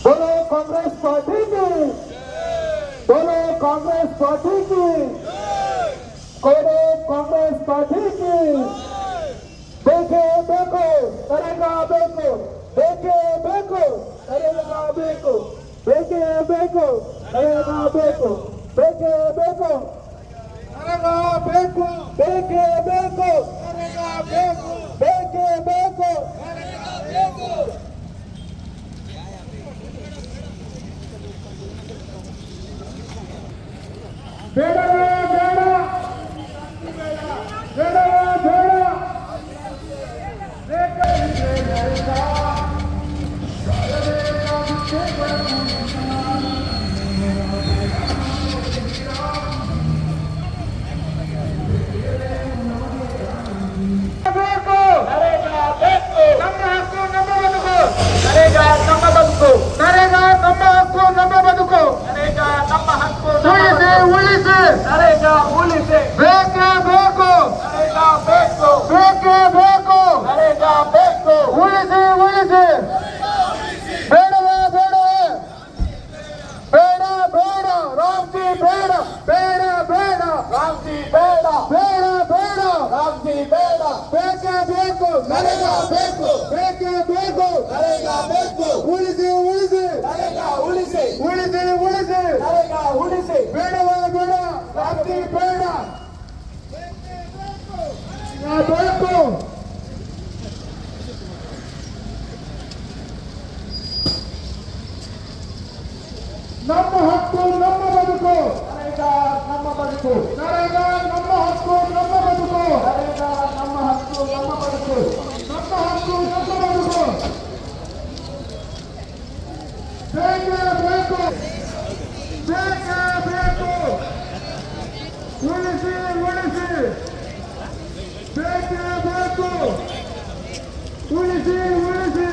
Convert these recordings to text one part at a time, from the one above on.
बोलो कांग्रेस पार्टी की, बोलो कांग्रेस पार्टी की, बोलो कांग्रेस पार्टी की। बेके बेको करेगा बेको, बेके बेको करेगा बेको, बेके बेको करेगा बेको, बेके बेको करेगा बेको, बेके बेको करेगा बेको, बेके बेको करेगा बेको। ಬೇಡ ಬೇಡ ಬೇಡ ಉಳಿಸಿ ಉಳಿಸಿ ಉಳಿಸಿ ಉಳಿಸಿ ಉಳಿಸಿ ಉಳಿಸಿ ಬೇಡವಾ ಬೇಡ ರಾತ್ರಿ ಬೇಡ ಬೇಕು ನಮ್ಮ ಹಕ್ಕು ನಮ್ಮ ಬದುಕು, ನಮ್ಮ ಬದುಕು ನರೇಗಾ ನಮ್ಮ ಹಕ್ಕು ನಮ್ಮ ಬದುಕು, ನರೇಗಾ ನಮ್ಮ ಹಕ್ಕು ನಮ್ಮ ಬದುಕು, ನಮ್ಮ ಹಕ್ಕು ನಮ್ಮ ಬದುಕು. ಬೇಕೇ ಬೇಕು ಬೇಕೇ ಬೇಕು ಉಳಿಸಿ ಉಳಿಸಿ ಬೇಕೇ ಬೇಕು ಉಳಿಸಿ ಉಳಿಸಿ.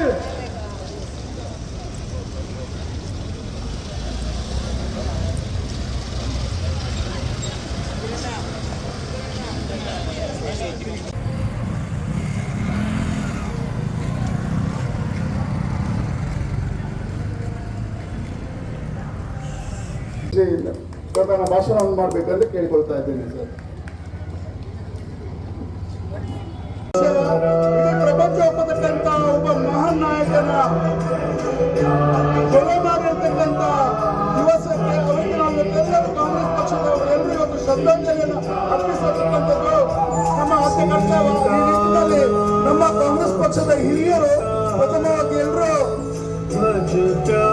ಸರ್ ನಾನು ಭಾಷಣವನ್ನು ಮಾಡಬೇಕಂತ ಕೇಳಿಕೊಳ್ತಾ ಇದ್ದೇನೆ ಸರ್. ಪ್ರಪಂಚ ಒಪ್ಪತಕ್ಕಂತ ಒಬ್ಬ ಮಹಾನ್ ನಾಯಕನ ಕೊಲೆಮಾಡಿರ್ತಕ್ಕಂಥ ದಿವಸಕ್ಕೆ ಅವರಿಗೆ ನಾವು ಎಲ್ಲರೂ ಕಾಂಗ್ರೆಸ್ ಪಕ್ಷದವರು ಎಲ್ಲರೂ ಇವತ್ತು ಶ್ರದ್ಧಾಂಜಲಿಯನ್ನು ಅರ್ಪಿಸತಕ್ಕಂಥದ್ದು ನಮ್ಮ ಅತ್ಯ ಕರ್ತವ್ಯ. ಈ ನಿಟ್ಟಿನಲ್ಲಿ ನಮ್ಮ ಕಾಂಗ್ರೆಸ್ ಪಕ್ಷದ ಹಿರಿಯರು ಪ್ರಥಮವಾಗಿ ಎಲ್ಲರೂ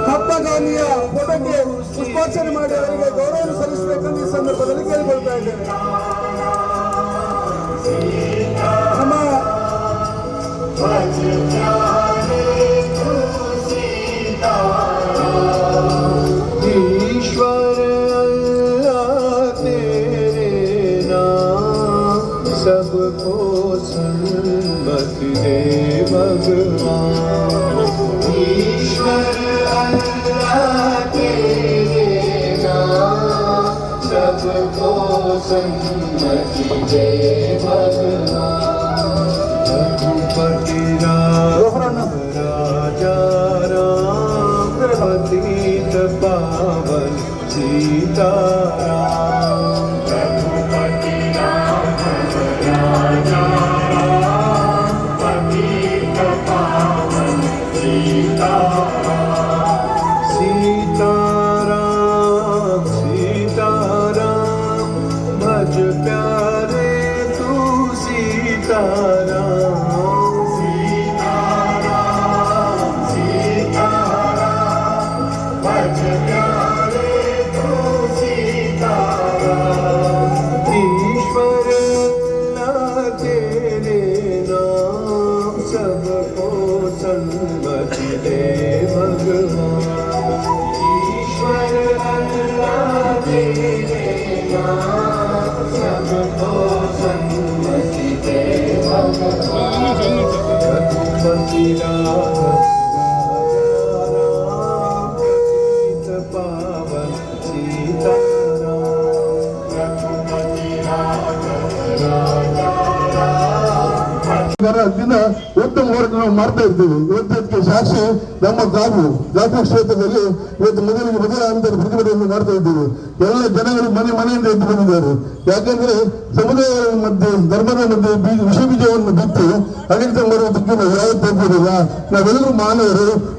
ಮಹಾತ್ಮ ಗಾಂಧಿಯ ಫೋಟೋಗೆ ಪುಷ್ಪಾರ್ಚನೆ ಮಾಡಿ ಅವರಿಗೆ ಗೌರವ ಸಲ್ಲಿಸಬೇಕೆಂದು ಈ ಸಂದರ್ಭದಲ್ಲಿ ಕೇಳಿಕೊಳ್ತಾ ಇದ್ದೇನೆ. ನಮ್ಮ ईश्वर अल्लाह तेरे नाम सबको सन्मति दे भगवान। ईश्वर अल्लाह तेरे नाम सबको सन्मति दे भगवान। रघुपति राजा राम पतित पावन सीताराम। रघुपति राजा राम पतित पावन सीताराम। सीताराम सीताराम भज प्यारे तू सीताराम। सबको सन्मति दे भगवान। ईश्वर अल्लाह तेरे नाम सबको सन्मति दे भगवान। रघुपति राघव पतित पावन सीताराम। रघुपति राघव ದಿನ ಉತ್ತಮ ಹೋರಾಟ ನಾವು ಮಾಡ್ತಾ ಇರ್ತೀವಿ. ಇವತ್ತು ಅದಕ್ಕೆ ಸಾಕ್ಷಿ ನಮ್ಮ ಕಾಪು ಕ್ಷೇತ್ರದಲ್ಲಿ ಇವತ್ತು ಮೊದಲ ಹಂತದ ಪ್ರತಿಭಟನೆಯನ್ನು ಮಾಡ್ತಾ ಇದ್ದೀವಿ. ಎಲ್ಲ ಜನಗಳು ಮನೆಯಿಂದ ಎದ್ದು ಬಂದಿದ್ದಾರೆ. ಯಾಕಂದ್ರೆ ಸಮುದಾಯಗಳ ಮಧ್ಯೆ ಧರ್ಮದ ಮಧ್ಯೆ ವಿಷ ಬೀಜವನ್ನು ಬಿತ್ತು ಅಳಿತ ಮಾಡುವುದಕ್ಕೆ ನಾವು ಯಾವತ್ತೂ ಹೋಗೋದಿಲ್ಲ. ನಾವೆಲ್ಲರೂ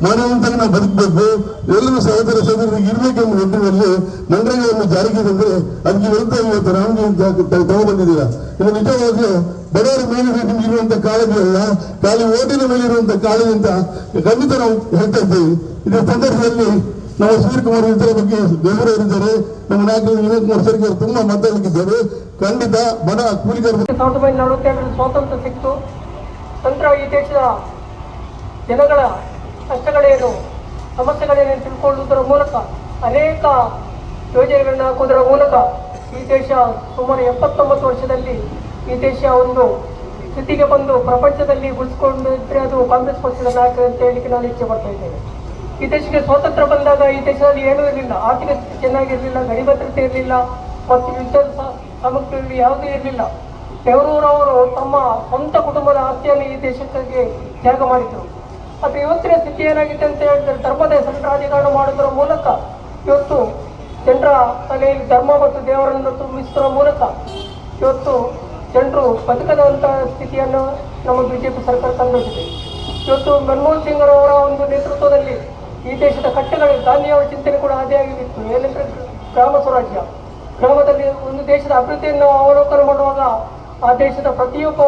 ಮಾನವಂತಾಗಿ ನಾವು ಬದುಕಬೇಕು, ಎಲ್ಲರೂ ಸಹೋದರರಿಗೆ ಇರಬೇಕೆಂಬ ನಿಟ್ಟಿನಲ್ಲಿ ಮನರೇಗಾವನ್ನು ಜಾರಿಗೆ ತಂದ್ರೆ ಅದಕ್ಕೆ ವಿರುದ್ಧ ಇವತ್ತು ರಾಮಜಿ ತಗೊಂಡ್ಬಂದಿದ್ದೀರಾ. ಇದು ನಿಜವಾಗ್ಲೂ ಬಡವರ ಮೇಲೆ ನಿಮಗಿರುವಂತಹ ಕಾಳಜಿ ಅಲ್ಲ, ಖಾಲಿ ಓಟಿನ ಮೇಲೆ ಇರುವಂತಹ ಕಾಳಜಿ ಅಂತ ಖಂಡಿತ ನಾವು ಹೇಳ್ತಾ ಇದ್ದೇವೆ. ಇದೇ ಸಂದರ್ಭದಲ್ಲಿ ನಮ್ಮ ಸೂರ್ಯಕುಮಾರ್ ಇದರ ಬಗ್ಗೆ ಗೌರವರಿದ್ದಾರೆ. ನಮ್ಮ ನಾಯಕರು ವಿನೋದ್ ಕುಮಾರ್ ಸರ್ಗೆ ಅವರು ತುಂಬಾ ಮಾತಾಡಲಿಕ್ಕಿದ್ದಾರೆ. ಖಂಡಿತ ಬಡ ಕೂಲಿಗಾರ 1947 ಸ್ವಾತಂತ್ರ್ಯ ಸಿಕ್ತು. ನಂತರ ಈ ದೇಶದ ಜನಗಳ ಕಷ್ಟಗಳೇನು, ಸಮಸ್ಯೆಗಳೇನು ತಿಳ್ಕೊಳ್ಳುವುದರ ಮೂಲಕ ಅನೇಕ ಯೋಜನೆಗಳನ್ನ ಹಾಕುವುದರ ಮೂಲಕ ಈ ದೇಶ ಸುಮಾರು 79 ವರ್ಷದಲ್ಲಿ ಈ ದೇಶ ಒಂದು ಸ್ಥಿತಿಗೆ ಬಂದು ಪ್ರಪಂಚದಲ್ಲಿ ಉಳಿಸ್ಕೊಂಡಿದ್ರೆ ಅದು ಕಾಂಗ್ರೆಸ್ ಪಕ್ಷದ ನಾಯಕ ಅಂತ ಹೇಳಿಕ್ಕೆ ನಾನು ಇಚ್ಛೆ ಪಡ್ತಾ ಇದ್ದೇನೆ. ಈ ದೇಶಕ್ಕೆ ಸ್ವಾತಂತ್ರ್ಯ ಬಂದಾಗ ಈ ದೇಶದಲ್ಲಿ ಏನೂ ಇರಲಿಲ್ಲ, ಆರ್ಥಿಕ ಸ್ಥಿತಿ ಚೆನ್ನಾಗಿರಲಿಲ್ಲ, ಗಡಿ ಭದ್ರತೆ ಇರಲಿಲ್ಲ ಮತ್ತು ಯುದ್ಧದ ಸಾಮಗ್ರಿಗಳು ಯಾವುದೂ ಇರಲಿಲ್ಲ. ನೆಹರೂರವರು ತಮ್ಮ ಸ್ವಂತ ಕುಟುಂಬದ ಆಸ್ತಿಯನ್ನು ಈ ದೇಶಕ್ಕೆ ತ್ಯಾಗ ಮಾಡಿದರು. ಆದರೆ ಇವತ್ತಿನ ಸ್ಥಿತಿ ಏನಾಗಿದೆ ಅಂತ ಹೇಳಿದ್ರೆ ಧರ್ಮದ ಹೆಸರು ರಾಜಕಾರಣ ಮಾಡುವುದರ ಮೂಲಕ ಇವತ್ತು ಜನರ ತಲೆಯಲ್ಲಿ ಧರ್ಮ ಮತ್ತು ದೇವರನ್ನು ತುಂಬಿಸುವ ಮೂಲಕ ಇವತ್ತು ಜನರು ಬದುಕದಂತಹ ಸ್ಥಿತಿಯನ್ನು ನಮ್ಮ ಬಿಜೆಪಿ ಸರ್ಕಾರ ತಂದೊಡ್ಡಿದೆ. ಇವತ್ತು ಮನಮೋಹನ್ ಸಿಂಗ್ ಅವರ ಒಂದು ನೇತೃತ್ವದಲ್ಲಿ ಈ ದೇಶದ ಕಟ್ಟೆಗಳು ಗಾಂಧಿಯವರ ಚಿಂತನೆ ಕೂಡ ಅದೇ ಆಗಿತ್ತು. ಏನೆಂದರೆ ಗ್ರಾಮ ಸ್ವರಾಜ್ಯ, ಗ್ರಾಮದಲ್ಲಿ ಒಂದು ದೇಶದ ಅಭಿವೃದ್ಧಿಯನ್ನು ಅವಲೋಕನ ಮಾಡುವಾಗ ಆ ದೇಶದ ಪ್ರತಿಯೊಬ್ಬ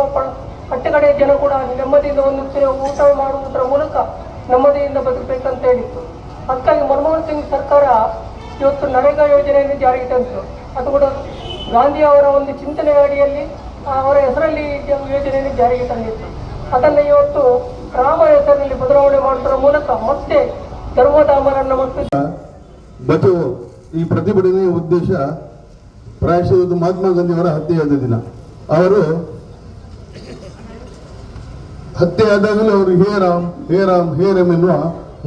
ಕಟ್ಟೆಕಡೆಯ ಜನ ಕೂಡ ನೆಮ್ಮದಿಯಿಂದ ಒಂದು ಊಟ ಮಾಡುವುದರ ಮೂಲಕ ನೆಮ್ಮದಿಯಿಂದ ಬದುಕಬೇಕಂತ ಹೇಳಿತ್ತು. ಅದಕ್ಕಾಗಿ ಮನಮೋಹನ್ ಸಿಂಗ್ ಸರ್ಕಾರ ಇವತ್ತು ನರೇಗಾ ಯೋಜನೆಯನ್ನು ಜಾರಿಗೆ ತಂದರು. ಅದು ಕೂಡ ಗಾಂಧಿ ಅವರ ಒಂದು ಚಿಂತನೆ ಅಡಿಯಲ್ಲಿ ಅವರ ಹೆಸರಲ್ಲಿ ಯೋಜನೆಯನ್ನು ಜಾರಿಗೆ ತಂದಿತ್ತು. ಅದನ್ನು ಇವತ್ತು ರಾಮ ಹೆಸರಿನಲ್ಲಿ ಬದಲಾವಣೆ ಮಾಡುವುದರ ಮೂಲಕ ಮತ್ತೆ ಧರ್ಮಧಾಮರನ್ನು ಮತ್ತು ಈ ಪ್ರತಿಭಟನೆಯ ಉದ್ದೇಶ ಪ್ರಾಯಶಃ ಇವತ್ತು ಮಹಾತ್ಮ ಗಾಂಧಿಯವರ ಹತ್ಯೆಯಾದ ದಿನ. ಅವರು ಹತ್ಯೆಯಾದಾಗಲೂ ಅವರು ಹೇ ರಾಮ್ ಹೇ ರಾಮ್ ಹೇ ರಾಮ್ ಎನ್ನುವ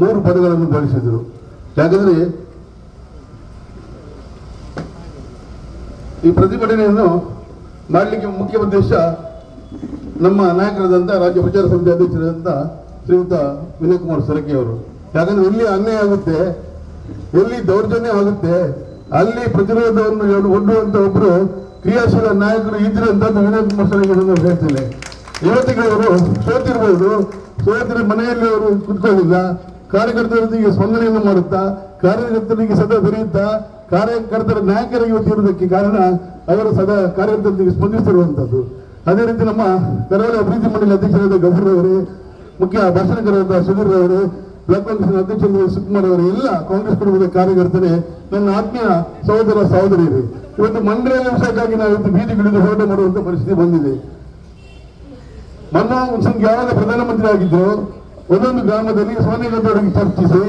3 ಪದಗಳನ್ನು ಬಳಸಿದರು. ಯಾಕಂದ್ರೆ ಈ ಪ್ರತಿಭಟನೆಯನ್ನು ಮಾಡಲಿಕ್ಕೆ ಮುಖ್ಯ ಉದ್ದೇಶ ನಮ್ಮ ನಾಯಕರಾದಂಥ ರಾಜ್ಯ ಪ್ರಚಾರ ಸಮಿತಿ ಅಧ್ಯಕ್ಷರಾದಂಥ ಶ್ರೀಯುತ ವಿನಯ್ ಕುಮಾರ್ ಸೊರಕೆ ಅವರು. ಯಾಕಂದ್ರೆ ಎಲ್ಲಿ ಅನ್ಯಾಯ ಆಗುತ್ತೆ, ಎಲ್ಲಿ ದೌರ್ಜನ್ಯ ಆಗುತ್ತೆ, ಅಲ್ಲಿ ಪ್ರತಿರೋಧವನ್ನು ಒಡ್ಡುವಂತ ಒಬ್ಬರು ಕ್ರಿಯಾಶೀಲ ನಾಯಕರು ಇದ್ರೆ ಅಂತ ವಿನಯ್ ಕುಮಾರ್ ಸೊರಕೆ ನಾನು ಹೇಳ್ತೇನೆ. ಇವತ್ತಿಗೆ ಅವರು ಸೋತಿರ ಮನೆಯಲ್ಲಿ ಅವರು ಕುತ್ಕೊಳ್ಳಿಲ್ಲ, ಕಾರ್ಯಕರ್ತರೊಂದಿಗೆ ಸ್ಪಂದನೆಯನ್ನು ಮಾಡುತ್ತಾ, ಕಾರ್ಯಕರ್ತರಿಗೆ ಸದಾ ಬೆರೆಯುತ್ತಾ, ಕಾರ್ಯಕರ್ತರ ನಾಯಕರಿಗೆ ಇವತ್ತಿರುವುದಕ್ಕೆ ಕಾರಣ ಅವರು ಸದಾ ಕಾರ್ಯಕರ್ತರಿಗೆ ಸ್ಪಂದಿಸಿರುವಂಥದ್ದು. ಅದೇ ರೀತಿ ನಮ್ಮ ಕರಾವಳಿ ಅಭಿವೃದ್ಧಿ ಮಂಡಳಿ ಅಧ್ಯಕ್ಷರಾದ ಗಫೂರ್ ಅವರೇ, ಮುಖ್ಯ ಭಾಷಣಕಾರರಾದ ಸುಧೀರ್ ಅವರೇ, ಬ್ಲಾಕ್ ಕಾಂಗ್ರೆಸ್ ಅಧ್ಯಕ್ಷರಾದ ಸುಕುಮಾರ್ ಅವರು, ಎಲ್ಲ ಕಾಂಗ್ರೆಸ್ ಕುಟುಂಬದ ಕಾರ್ಯಕರ್ತರೇ, ನನ್ನ ಆತ್ಮೀಯ ಸಹೋದರ ಸಹೋದರಿಯರೇ, ಇವತ್ತು ಮಂಡ್ಯ ವಿಷಯಕ್ಕಾಗಿ ನಾವು ಇವತ್ತು ಬೀದಿಗಿಳಿದು ಹೋರಾಟ ಮಾಡುವಂತ ಪರಿಸ್ಥಿತಿ ಬಂದಿದೆ. ಮನಮೋಹನ್ ಸಿಂಗ್ ಯಾವಾಗ ಪ್ರಧಾನಮಂತ್ರಿ ಆಗಿದ್ರು ಒಂದೊಂದು ಗ್ರಾಮದಲ್ಲಿ ಸೋನಿಯಾ ಗಾಂಧಿ ಅವರಿಗೆ ಚರ್ಚಿಸಿ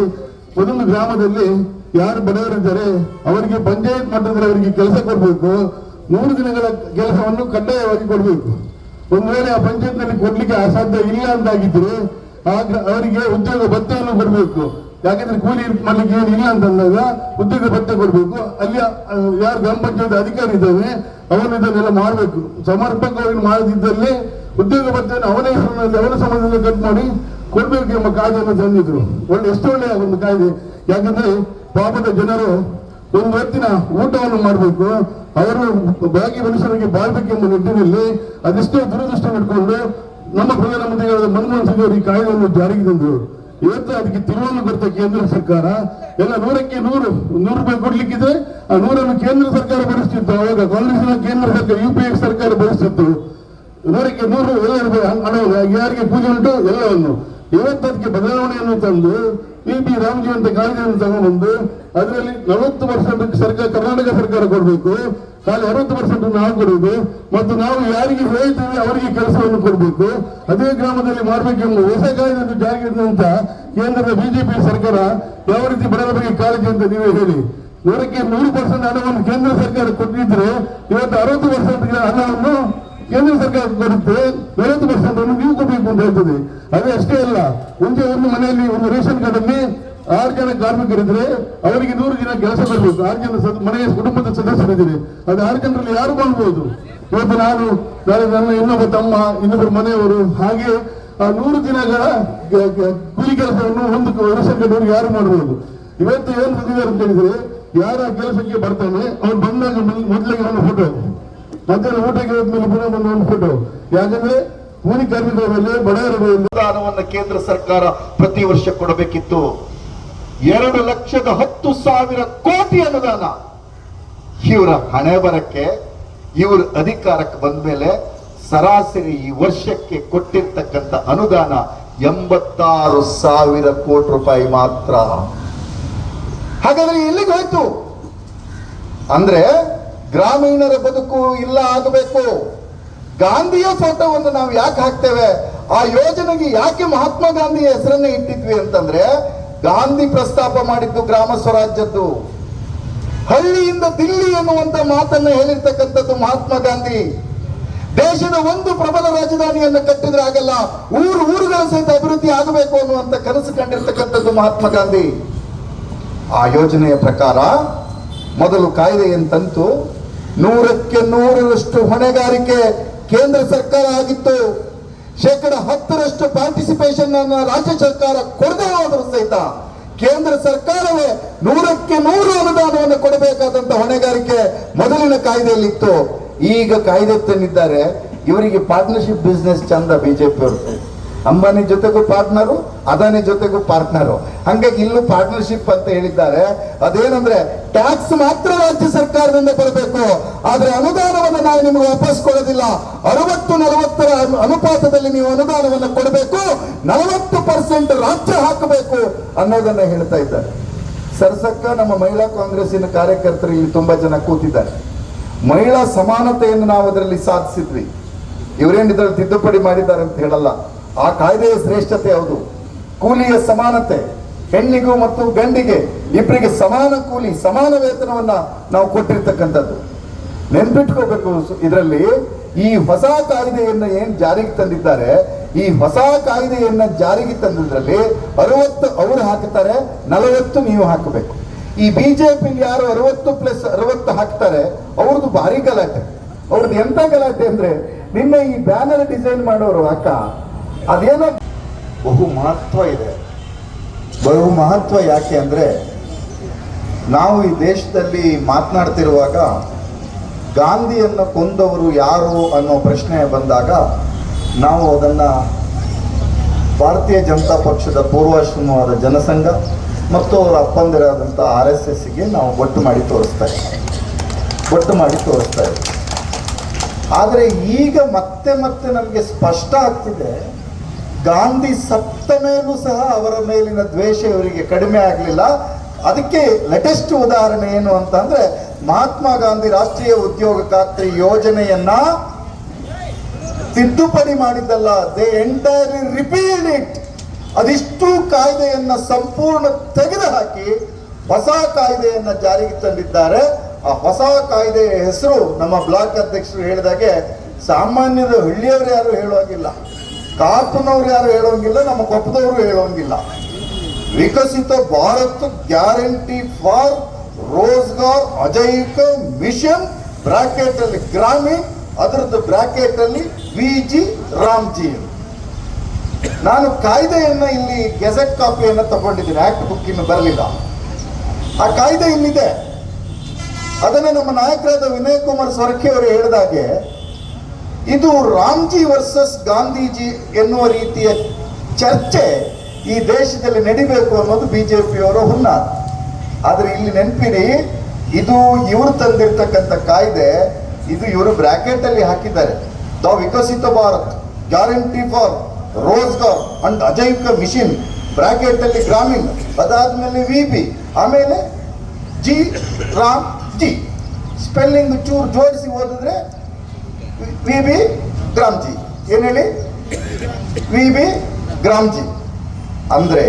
ಒಂದೊಂದು ಗ್ರಾಮದಲ್ಲಿ ಯಾರು ಬಡವರಿದ್ದಾರೆ ಅವರಿಗೆ ಪಂಚಾಯತ್ ಮಟ್ಟದಲ್ಲಿ ಅವರಿಗೆ ಕೆಲಸ ಕೊಡಬೇಕು, 100 ದಿನಗಳ ಕೆಲಸವನ್ನು ಕಡ್ಡಾಯವಾಗಿ ಕೊಡಬೇಕು. ಒಂದು ವೇಳೆ ಆ ಪಂಚಾಯತ್ನಲ್ಲಿ ಕೊಡ್ಲಿಕ್ಕೆ ಅಸಾಧ್ಯ ಇಲ್ಲ ಅಂತಾಗಿದ್ರೆ ಅವರಿಗೆ ಉದ್ಯೋಗ ಭತ್ಯೆಯನ್ನು ಕೊಡಬೇಕು. ಯಾಕಂದ್ರೆ ಕೂಲಿ ಮಾಡ್ಲಿಕ್ಕೆ ಏನಿಲ್ಲ ಅಂತಂದಾಗ ಉದ್ಯೋಗ ಭತ್ಯೆ ಕೊಡಬೇಕು. ಅಲ್ಲಿ ಯಾರು ಗ್ರಾಮ ಪಂಚಾಯತ್ ಅಧಿಕಾರಿ ಇದ್ದಾನೆ ಅವನು ಇದನ್ನೆಲ್ಲ ಮಾಡಬೇಕು. ಸಮರ್ಪಕವಾಗಿ ಮಾಡದಿದ್ದಲ್ಲಿ ಉದ್ಯೋಗ ಭತ್ಯೆಯನ್ನು ಅವನ ಹೆಸರಿನಲ್ಲಿ ಅವನ ಸಮಾಜದಲ್ಲಿ ಕಟ್ ಮಾಡಿ ಕೊಡ್ಬೇಕು ಎಂಬ ಕಾಯ್ದೆಯನ್ನು ತಂದಿದ್ರು. ಎಷ್ಟು ಒಳ್ಳೆಯ ಒಂದು ಕಾಯ್ದೆ. ಯಾಕಂದ್ರೆ ಪಾಪದ ಜನರು ಒಂದು ಹೊತ್ತಿನ ಊಟವನ್ನು ಮಾಡಬೇಕು, ಅವರು ಬಾಕಿ ಮನುಷ್ಯರಿಗೆ ಬಾಳ್ಬೇಕೆಂಬ ನಿಟ್ಟಿನಲ್ಲಿ ಅದೆಷ್ಟೋ ದುರದೃಷ್ಟ ಇಟ್ಕೊಂಡು ನಮ್ಮ ಪ್ರಧಾನಮಂತ್ರಿಗಳಾದ ಮನಮೋಹನ್ ಸಿಂಗ್ ಅವರು ಈ ಕಾಯ್ದೆಯನ್ನು ಜಾರಿಗೆ ತಂದರು. ಇವತ್ತು ಅದಕ್ಕೆ ತಿರುವನ್ನು ಕೊಡ್ತಾ ಕೇಂದ್ರ ಸರ್ಕಾರ ಎಲ್ಲ 100ಕ್ಕೆ 100 ರೂಪಾಯಿ ಕೊಡ್ಲಿಕ್ಕಿದ್ರೆ ಆ 100 ಕೇಂದ್ರ ಸರ್ಕಾರ ಭರಿಸ್ತಿತ್ತು. ಅವಾಗ ಕಾಂಗ್ರೆಸ್ನ ಕೇಂದ್ರ ಸರ್ಕಾರ UPA ಸರ್ಕಾರ ಭರಿಸ್ತಿತ್ತು. 100ಕ್ಕೆ 100 ಎಲ್ಲ ಹಣವನ್ನು ಯಾರಿಗೆ ಪೂಜೆ ಉಂಟು ಎಲ್ಲವನ್ನು. ಇವತ್ತು ಅದಕ್ಕೆ ಬದಲಾವಣೆಯನ್ನು ತಂದು PB ರಾಮಜಿ ಅಂತ ಕಾಯ್ದೆಯನ್ನು ತಗೊಂಡ್ಬಂದು ಅದರಲ್ಲಿ 40% ಸರ್ಕಾರ ಕರ್ನಾಟಕ ಸರ್ಕಾರ ಕೊಡಬೇಕು, ಖಾಲಿ 60% ನಾವು ಕೊಡಬೇಕು ಮತ್ತು ನಾವು ಯಾರಿಗೆ ಹೇಳ್ತೇವೆ ಅವರಿಗೆ ಕೆಲಸವನ್ನು ಕೊಡಬೇಕು. ಅದೇ ಗ್ರಾಮದಲ್ಲಿ ಮಾಡಬೇಕೆಂಬ ಹೊಸ ಕಾಯ್ದೆಯನ್ನು ಜಾರಿಗೆ ತಂದಂತ ಕೇಂದ್ರದ ಬಿಜೆಪಿ ಸರ್ಕಾರ ಯಾವ ರೀತಿ ಬಡವರ ಬಗ್ಗೆ ಕಾಳಜಿ ಅಂತ ನೀವೇ ಹೇಳಿ. 100ಕ್ಕೆ 100% ಹಣವನ್ನು ಕೇಂದ್ರ ಸರ್ಕಾರ ಕೊಟ್ಟಿದ್ರೆ ಇವತ್ತು 60% ಹಣವನ್ನು ಕೇಂದ್ರ ಸರ್ಕಾರ ಕೊಡುತ್ತೆ, 40% ಅನ್ನು ನೀವು ಕೊಡಬೇಕು ಅಂತ ಹೇಳ್ತದೆ. ಅದೇ ಅಷ್ಟೇ ಅಲ್ಲ, ಮುಂಚೆ ಒಂದು ಮನೆಯಲ್ಲಿ ಒಂದು ರೇಷನ್ ಕಾರ್ಡ್ ಅಲ್ಲಿ 6 ಜನ ಕಾರ್ಮಿಕರಿದ್ರೆ ಅವರಿಗೆ 100 ದಿನ ಕೆಲಸ ಬರಬೇಕು. 6 ಜನ ಮನೆಯ ಕುಟುಂಬದ ಸದಸ್ಯರಿದ್ದಾರೆ, ಅದು 6 ಜನರಲ್ಲಿ ಯಾರು ಮಾಡಬಹುದು. ಇವತ್ತು ನಾನು ನನ್ನ ಇನ್ನೊಬ್ಬ ತಮ್ಮ, ಇನ್ನೊಬ್ಬರು ಮನೆಯವರು, ಹಾಗೆ ಆ 100 ದಿನಗಳ ಕೂಲಿ ಕೆಲಸವನ್ನು ಒಂದು ವರ್ಷಕ್ಕೆ ಯಾರು ಮಾಡಬಹುದು. ಇವತ್ತು ಏನು ಬಂದಿದ್ದಾರೆ ಅಂತ ಹೇಳಿದ್ರೆ, ಯಾರ ಕೆಲಸಕ್ಕೆ ಬರ್ತಾನೆ ಅವ್ನು ಬಂದಾಗ ಮೊದಲಿಗೆ ಒಂದು ಫೋಟೋ, ಮಧ್ಯಾಹ್ನ ಊಟಕ್ಕೆ ಹೋದ್ಮೇಲೆ ಪುನಃ ಬಂದ ಒಂದು ಫೋಟೋ. ಯಾಕಂದ್ರೆ ಕೂಲಿ ಕಾರ್ಮಿಕರ ಮೇಲೆ, ಬಡವರ ಮೇಲೆ ಅನುದಾನವನ್ನು ಕೇಂದ್ರ ಸರ್ಕಾರ ಪ್ರತಿ ವರ್ಷ ಕೊಡಬೇಕಿತ್ತು. 2,10,000 ಕೋಟಿ ಅನುದಾನ ಇವರ ಹಣೆ ಬರಕ್ಕೆ, ಇವ್ರ ಅಧಿಕಾರಕ್ಕೆ ಬಂದ ಮೇಲೆ ಸರಾಸರಿ ಈ ವರ್ಷಕ್ಕೆ ಕೊಟ್ಟಿರ್ತಕ್ಕಂಥ ಅನುದಾನ 86,000 ಕೋಟಿ ರೂಪಾಯಿ ಮಾತ್ರ. ಹಾಗಾದ್ರೆ ಎಲ್ಲಿಗೆ ಹೋಯ್ತು ಅಂದ್ರೆ ಗ್ರಾಮೀಣರ ಬದುಕು ಇಲ್ಲ ಆಗಬೇಕು. ಗಾಂಧಿಯ ಫೋಟೋವನ್ನು ನಾವು ಯಾಕೆ ಹಾಕ್ತೇವೆ? ಆ ಯೋಜನೆಗೆ ಯಾಕೆ ಮಹಾತ್ಮ ಗಾಂಧಿಯ ಹೆಸರನ್ನೇ ಇಟ್ಟಿದ್ವಿ ಅಂತಂದ್ರೆ, ಗಾಂಧಿ ಪ್ರಸ್ತಾಪ ಮಾಡಿದ್ದು ಗ್ರಾಮ ಸ್ವರಾಜ್ಯದ್ದು. ಹಳ್ಳಿಯಿಂದ ದಿಲ್ಲಿ ಎನ್ನುವಂತ ಮಾತನ್ನ ಹೇಳಿರ್ತಕ್ಕಂಥದ್ದು ಮಹಾತ್ಮ ಗಾಂಧಿ. ದೇಶದ ಒಂದು ಪ್ರಬಲ ರಾಜಧಾನಿಯನ್ನು ಕಟ್ಟಿದ್ರೆ ಆಗಲ್ಲ, ಊರುಗಳ ಸಹಿತ ಅಭಿವೃದ್ಧಿ ಆಗಬೇಕು ಅನ್ನುವಂತ ಕನಸು ಕಂಡಿರ್ತಕ್ಕಂಥದ್ದು ಮಹಾತ್ಮ ಗಾಂಧಿ. ಆ ಯೋಜನೆಯ ಪ್ರಕಾರ ಮೊದಲು ಕಾಯ್ದೆ ಎಂತಂತು 100ಕ್ಕೆ 100ರಷ್ಟು ಹೊಣೆಗಾರಿಕೆ ಕೇಂದ್ರ ಸರ್ಕಾರ ಆಗಿತ್ತು. 10% ಪಾರ್ಟಿಸಿಪೇಷನ್ ಅನ್ನು ರಾಜ್ಯ ಸರ್ಕಾರ ಕೊಡದೇ ಹೋದರೂ ಸಹಿತ ಕೇಂದ್ರ ಸರ್ಕಾರವೇ 100ಕ್ಕೆ 100 ಅನುದಾನವನ್ನು ಕೊಡಬೇಕಾದಂತ ಹೊಣೆಗಾರಿಕೆ ಮೊದಲಿನ ಕಾಯ್ದೆಯಲ್ಲಿತ್ತು. ಈಗ ಕಾಯ್ದೆ ತಂದಿದ್ದಾರೆ. ಇವರಿಗೆ ಪಾರ್ಟ್ನರ್ಶಿಪ್ ಬಿಸ್ನೆಸ್ ಚಂದ ಬಿಜೆಪಿ ಅವರು. ಅಂಬಾನಿ ಜೊತೆಗೂ ಪಾರ್ಟ್ನರು, ಅದಾನಿ ಜೊತೆಗೂ ಪಾರ್ಟ್ನರು. ಹಂಗಾಗಿ ಇಲ್ಲೂ ಪಾರ್ಟ್ನರ್ಶಿಪ್ ಅಂತ ಹೇಳಿದ್ದಾರೆ. ಅದೇನಂದ್ರೆ ಟ್ಯಾಕ್ಸ್ ಮಾತ್ರ ರಾಜ್ಯ ಸರ್ಕಾರದಿಂದ ಬರಬೇಕು, ಆದ್ರೆ ಅನುದಾನವನ್ನು ನಾವು ನಿಮಗೆ ವಾಪಸ್ ಕೊಡೋದಿಲ್ಲ. 60-40 ಅನುಪಾತದಲ್ಲಿ ನೀವು ಅನುದಾನವನ್ನು ಕೊಡಬೇಕು, 40% ರಾಜ್ಯ ಹಾಕಬೇಕು ಅನ್ನೋದನ್ನ ಹೇಳ್ತಾ ಇದ್ದಾರೆ. ಸರ್ಸಕ್ಕ ನಮ್ಮ ಮಹಿಳಾ ಕಾಂಗ್ರೆಸ್ಸಿನ ಕಾರ್ಯಕರ್ತರು ಇಲ್ಲಿ ತುಂಬಾ ಜನ ಕೂತಿದ್ದಾರೆ. ಮಹಿಳಾ ಸಮಾನತೆಯನ್ನು ನಾವು ಅದರಲ್ಲಿ ಸಾಧಿಸಿದ್ವಿ. ಇವರೇನು ಇದರಲ್ಲಿ ತಿದ್ದುಪಡಿ ಮಾಡಿದ್ದಾರೆ ಅಂತ ಹೇಳಲ್ಲ. ಆ ಕಾಯ್ದೆಯ ಶ್ರೇಷ್ಠತೆ ಯಾವುದು? ಕೂಲಿಯ ಸಮಾನತೆ, ಹೆಣ್ಣಿಗೂ ಮತ್ತು ಗಂಡಿಗೆ ಇಬ್ಬರಿಗೆ ಸಮಾನ ಕೂಲಿ, ಸಮಾನ ವೇತನವನ್ನ ನಾವು ಕೊಟ್ಟಿರ್ತಕ್ಕಂಥದ್ದು ನೆನ್ಪಿಟ್ಕೋಬೇಕು. ಇದರಲ್ಲಿ ಈ ಹೊಸ ಕಾಯ್ದೆಯನ್ನ ಏನ್ ಜಾರಿಗೆ ತಂದಿದ್ದಾರೆ, ಈ ಹೊಸ ಕಾಯ್ದೆಯನ್ನ ಜಾರಿಗೆ ತಂದಿದ್ರಲ್ಲಿ 60 ಅವರು ಹಾಕ್ತಾರೆ, 40 ನೀವು ಹಾಕಬೇಕು. ಈ ಬಿಜೆಪಿ ಯಾರು 60+60 ಹಾಕ್ತಾರೆ, ಅವ್ರದ್ದು ಭಾರಿ ಗಲಾಟೆ. ಅವ್ರದ್ದು ಎಂತ ಗಲಾಟೆ ಅಂದ್ರೆ, ನಿನ್ನೆ ಈ ಬ್ಯಾನರ್ ಡಿಸೈನ್ ಮಾಡೋರು ಅಕ್ಕ, ಅದೇನೋ ಬಹು ಮಹತ್ವ ಇದೆ. ಬಹು ಮಹತ್ವ ಯಾಕೆ ಅಂದ್ರೆ, ನಾವು ಈ ದೇಶದಲ್ಲಿ ಮಾತನಾಡ್ತಿರುವಾಗ ಗಾಂಧಿಯನ್ನು ಕೊಂದವರು ಯಾರು ಅನ್ನೋ ಪ್ರಶ್ನೆ ಬಂದಾಗ ನಾವು ಅದನ್ನ ಭಾರತೀಯ ಜನತಾ ಪಕ್ಷದ ಪೂರ್ವಾಶ್ರಮವಾದ ಜನಸಂಘ ಮತ್ತು ಅವರ ಅಪ್ಪಂದಿರಾದಂಥ RSSಗೆ ನಾವು ಬೊಟ್ಟು ಮಾಡಿ ತೋರಿಸ್ತಾ ಇದ್ದೀವಿ. ಆದರೆ ಈಗ ಮತ್ತೆ ನಮಗೆ ಸ್ಪಷ್ಟ ಆಗ್ತಿದೆ, ಗಾಂಧಿ ಸತ್ತ ಮೇಲೂ ಸಹ ಅವರ ಮೇಲಿನ ದ್ವೇಷ ಇವರಿಗೆ ಕಡಿಮೆ ಆಗಲಿಲ್ಲ. ಅದಕ್ಕೆ ಲೇಟೆಸ್ಟ್ ಉದಾಹರಣೆ ಏನು ಅಂತಂದ್ರೆ, ಮಹಾತ್ಮ ಗಾಂಧಿ ರಾಷ್ಟ್ರೀಯ ಉದ್ಯೋಗ ಖಾತ್ರಿ ಯೋಜನೆಯನ್ನ ತಿದ್ದುಪಡಿ ಮಾಡಿದ್ದಲ್ಲ, ದೇ ಎಂಟೈರ್ಲಿ ರಿಪೀಲ್ಡ್ ಇಟ್. ಅದಿಷ್ಟು ಕಾಯ್ದೆಯನ್ನ ಸಂಪೂರ್ಣ ತೆಗೆದುಹಾಕಿ ಹೊಸ ಕಾಯ್ದೆಯನ್ನ ಜಾರಿಗೆ ತಂದಿದ್ದಾರೆ. ಆ ಹೊಸ ಕಾಯ್ದೆಯ ಹೆಸರು ನಮ್ಮ ಬ್ಲಾಕ್ ಅಧ್ಯಕ್ಷರು ಹೇಳಿದಾಗೆ ಸಾಮಾನ್ಯದ ಹಳ್ಳಿಯವರು ಯಾರು ಹೇಳುವಂಗಿಲ್ಲ, ಕಾಪುನವ್ರು ಯಾರು ಹೇಳೋಂಗಿಲ್ಲ, ನಮ್ಮ ಕೊಪ್ಪದವರು ಹೇಳೋಂಗಿಲ್ಲ. Viksit Bharat guarantee for Rozgar Ajeevika mission bracket ಅಲ್ಲಿ ಗ್ರಾಮೀಣ್, ಅದರದ್ದು ಬ್ರಾಕೆಟ್ ಅಲ್ಲಿ VG ರಾಮ್ಜಿ. ನಾನು ಕಾಯ್ದೆಯನ್ನ ಇಲ್ಲಿ ಗೆಜೆಟ್ ಕಾಪಿಯನ್ನು ತಗೊಂಡಿದ್ದೀನಿ, ಆಕ್ಟ್ ಬುಕ್ ಇನ್ನು ಬರಲಿಲ್ಲ. ಆ ಕಾಯ್ದೆ ಇಲ್ಲಿದೆ. ಅದನ್ನು ನಮ್ಮ ನಾಯಕರಾದ ವಿನಯ್ ಕುಮಾರ್ ಸೊರಕೆ ಅವರು ಹೇಳಿದಾಗೆ, ಇದು ರಾಮ್ಜಿ ವರ್ಸಸ್ ಗಾಂಧೀಜಿ ಎನ್ನುವ ರೀತಿಯ ಚರ್ಚೆ ಈ ದೇಶದಲ್ಲಿ ನಡಿಬೇಕು ಅನ್ನೋದು ಬಿಜೆಪಿಯವರ ಹುನ್ನಾರ. ಆದ್ರೆ ಇಲ್ಲಿ ನೆನಪಿಡಿ, ಇದು ಇವರು ತಂದಿರ್ತಕ್ಕಂಥ ಕಾಯ್ದೆ, ಇದು ಇವರು ಬ್ರಾಕೆಟ್ ಅಲ್ಲಿ ಹಾಕಿದ್ದಾರೆ. The Viksit Bharat guarantee for Rozgar and ಅಜೈವಿಕ ಮಿಷನ್ ಬ್ರಾಕೆಟ್ ಅಲ್ಲಿ ಗ್ರಾಮೀಣ್, ಅದಾದ್ಮೇಲೆ VB, ಆಮೇಲೆ G ರಾಮ್ ಜಿ. ಸ್ಪೆಲ್ಲಿಂಗ್ ಚೂರು ಜೋಡಿಸಿ ಓದಿದ್ರೆ VB ಗ್ರಾಮ್ಜಿ. ಏನ್ ಹೇಳಿ? VB ಗ್ರಾಮ್ಜಿ ಅಂದ್ರೆ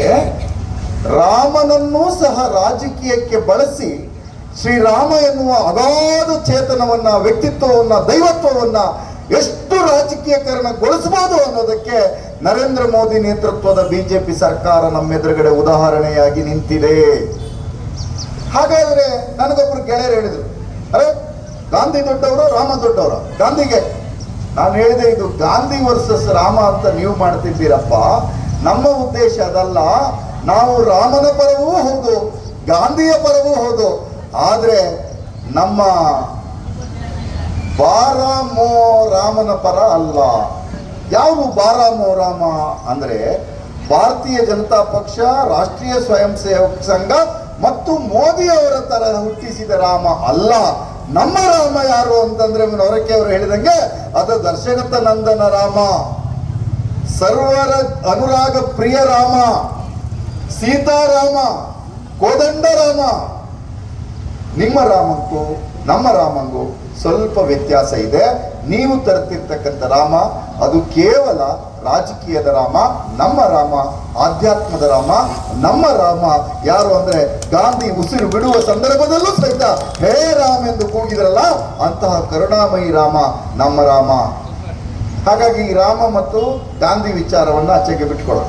ರಾಮನನ್ನೂ ಸಹ ರಾಜಕೀಯಕ್ಕೆ ಬಳಸಿ ಶ್ರೀರಾಮ ಎನ್ನುವ ಅಗಾಧ ಚೇತನವನ್ನ, ವ್ಯಕ್ತಿತ್ವವನ್ನ, ದೈವತ್ವವನ್ನ ಎಷ್ಟು ರಾಜಕೀಯಕರಣಗೊಳಿಸಬಹುದು ಅನ್ನೋದಕ್ಕೆ ನರೇಂದ್ರ ಮೋದಿ ನೇತೃತ್ವದ ಬಿಜೆಪಿ ಸರ್ಕಾರ ನಮ್ಮೆದುರುಗಡೆ ಉದಾಹರಣೆಯಾಗಿ ನಿಂತಿದೆ. ಹಾಗಾದ್ರೆ ನನಗೊಬ್ರು ಗೆಳೆಯರು ಹೇಳಿದ್ರು, ಅರೆ ಗಾಂಧಿ ದೊಡ್ಡವರು, ರಾಮ ದೊಡ್ಡವರು? ಗಾಂಧಿಗೆ ನಾನು ಹೇಳಿದೆ ಇದು ಗಾಂಧಿ ವರ್ಸಸ್ ರಾಮ ಅಂತ ನೀವು ಮಾಡ್ತಿದ್ದೀರಪ್ಪ. ನಮ್ಮ ಉದ್ದೇಶ ಅದಲ್ಲ. ನಾವು ರಾಮನ ಪರವೂ ಹೌದು, ಗಾಂಧಿಯ ಪರವೂ ಹೌದು. ಆದರೆ ನಮ್ಮ ಬಾರಾಮೋ ರಾಮನ ಪರ ಅಲ್ಲ. ಯಾವ ಬಾರಾಮೋ ರಾಮ ಅಂದರೆ ಭಾರತೀಯ ಜನತಾ ಪಕ್ಷ, ರಾಷ್ಟ್ರೀಯ ಸ್ವಯಂ ಸೇವಕ ಸಂಘ ಮತ್ತು ಮೋದಿ ಅವರ ತರ ಹುಟ್ಟಿಸಿದ ರಾಮ ಅಲ್ಲ. ನಮ್ಮ ರಾಮ ಯಾರು ಅಂತಂದ್ರೆ ನೊರಕೆ ಅವರು ಹೇಳಿದಂಗೆ ಅದು ದಶರಥ ನಂದನ ರಾಮ, ಸರ್ವರ ಅನುರಾಗ ಪ್ರಿಯ ರಾಮ, ಸೀತಾರಾಮ, ಕೋದಂಡ ರಾಮ. ನಿಮ್ಮ ರಾಮಕ್ಕೂ ನಮ್ಮ ರಾಮಂಗೂ ಸ್ವಲ್ಪ ವ್ಯತ್ಯಾಸ ಇದೆ. ನೀವು ತರ್ತಿರ್ತಕ್ಕಂಥ ರಾಮ ಅದು ಕೇವಲ ರಾಜಕೀಯದ ರಾಮ, ನಮ್ಮ ರಾಮ ಆಧ್ಯಾತ್ಮದ ರಾಮ. ನಮ್ಮ ರಾಮ ಯಾರು ಅಂದ್ರೆ ಗಾಂಧಿ ಉಸಿರು ಬಿಡುವ ಸಂದರ್ಭದಲ್ಲೂ ಸಹಿತ ಹೇ ರಾಮ್ ಎಂದು ಕೂಗಿದ್ರಲ್ಲ, ಅಂತಹ ಕರುಣಾಮಯಿ ರಾಮ ನಮ್ಮ ರಾಮ. ಹಾಗಾಗಿ ಈ ರಾಮ ಮತ್ತು ಗಾಂಧಿ ವಿಚಾರವನ್ನ ಆಚೆಗೆ ಬಿಟ್ಕೊಳ್ಳೋಣ.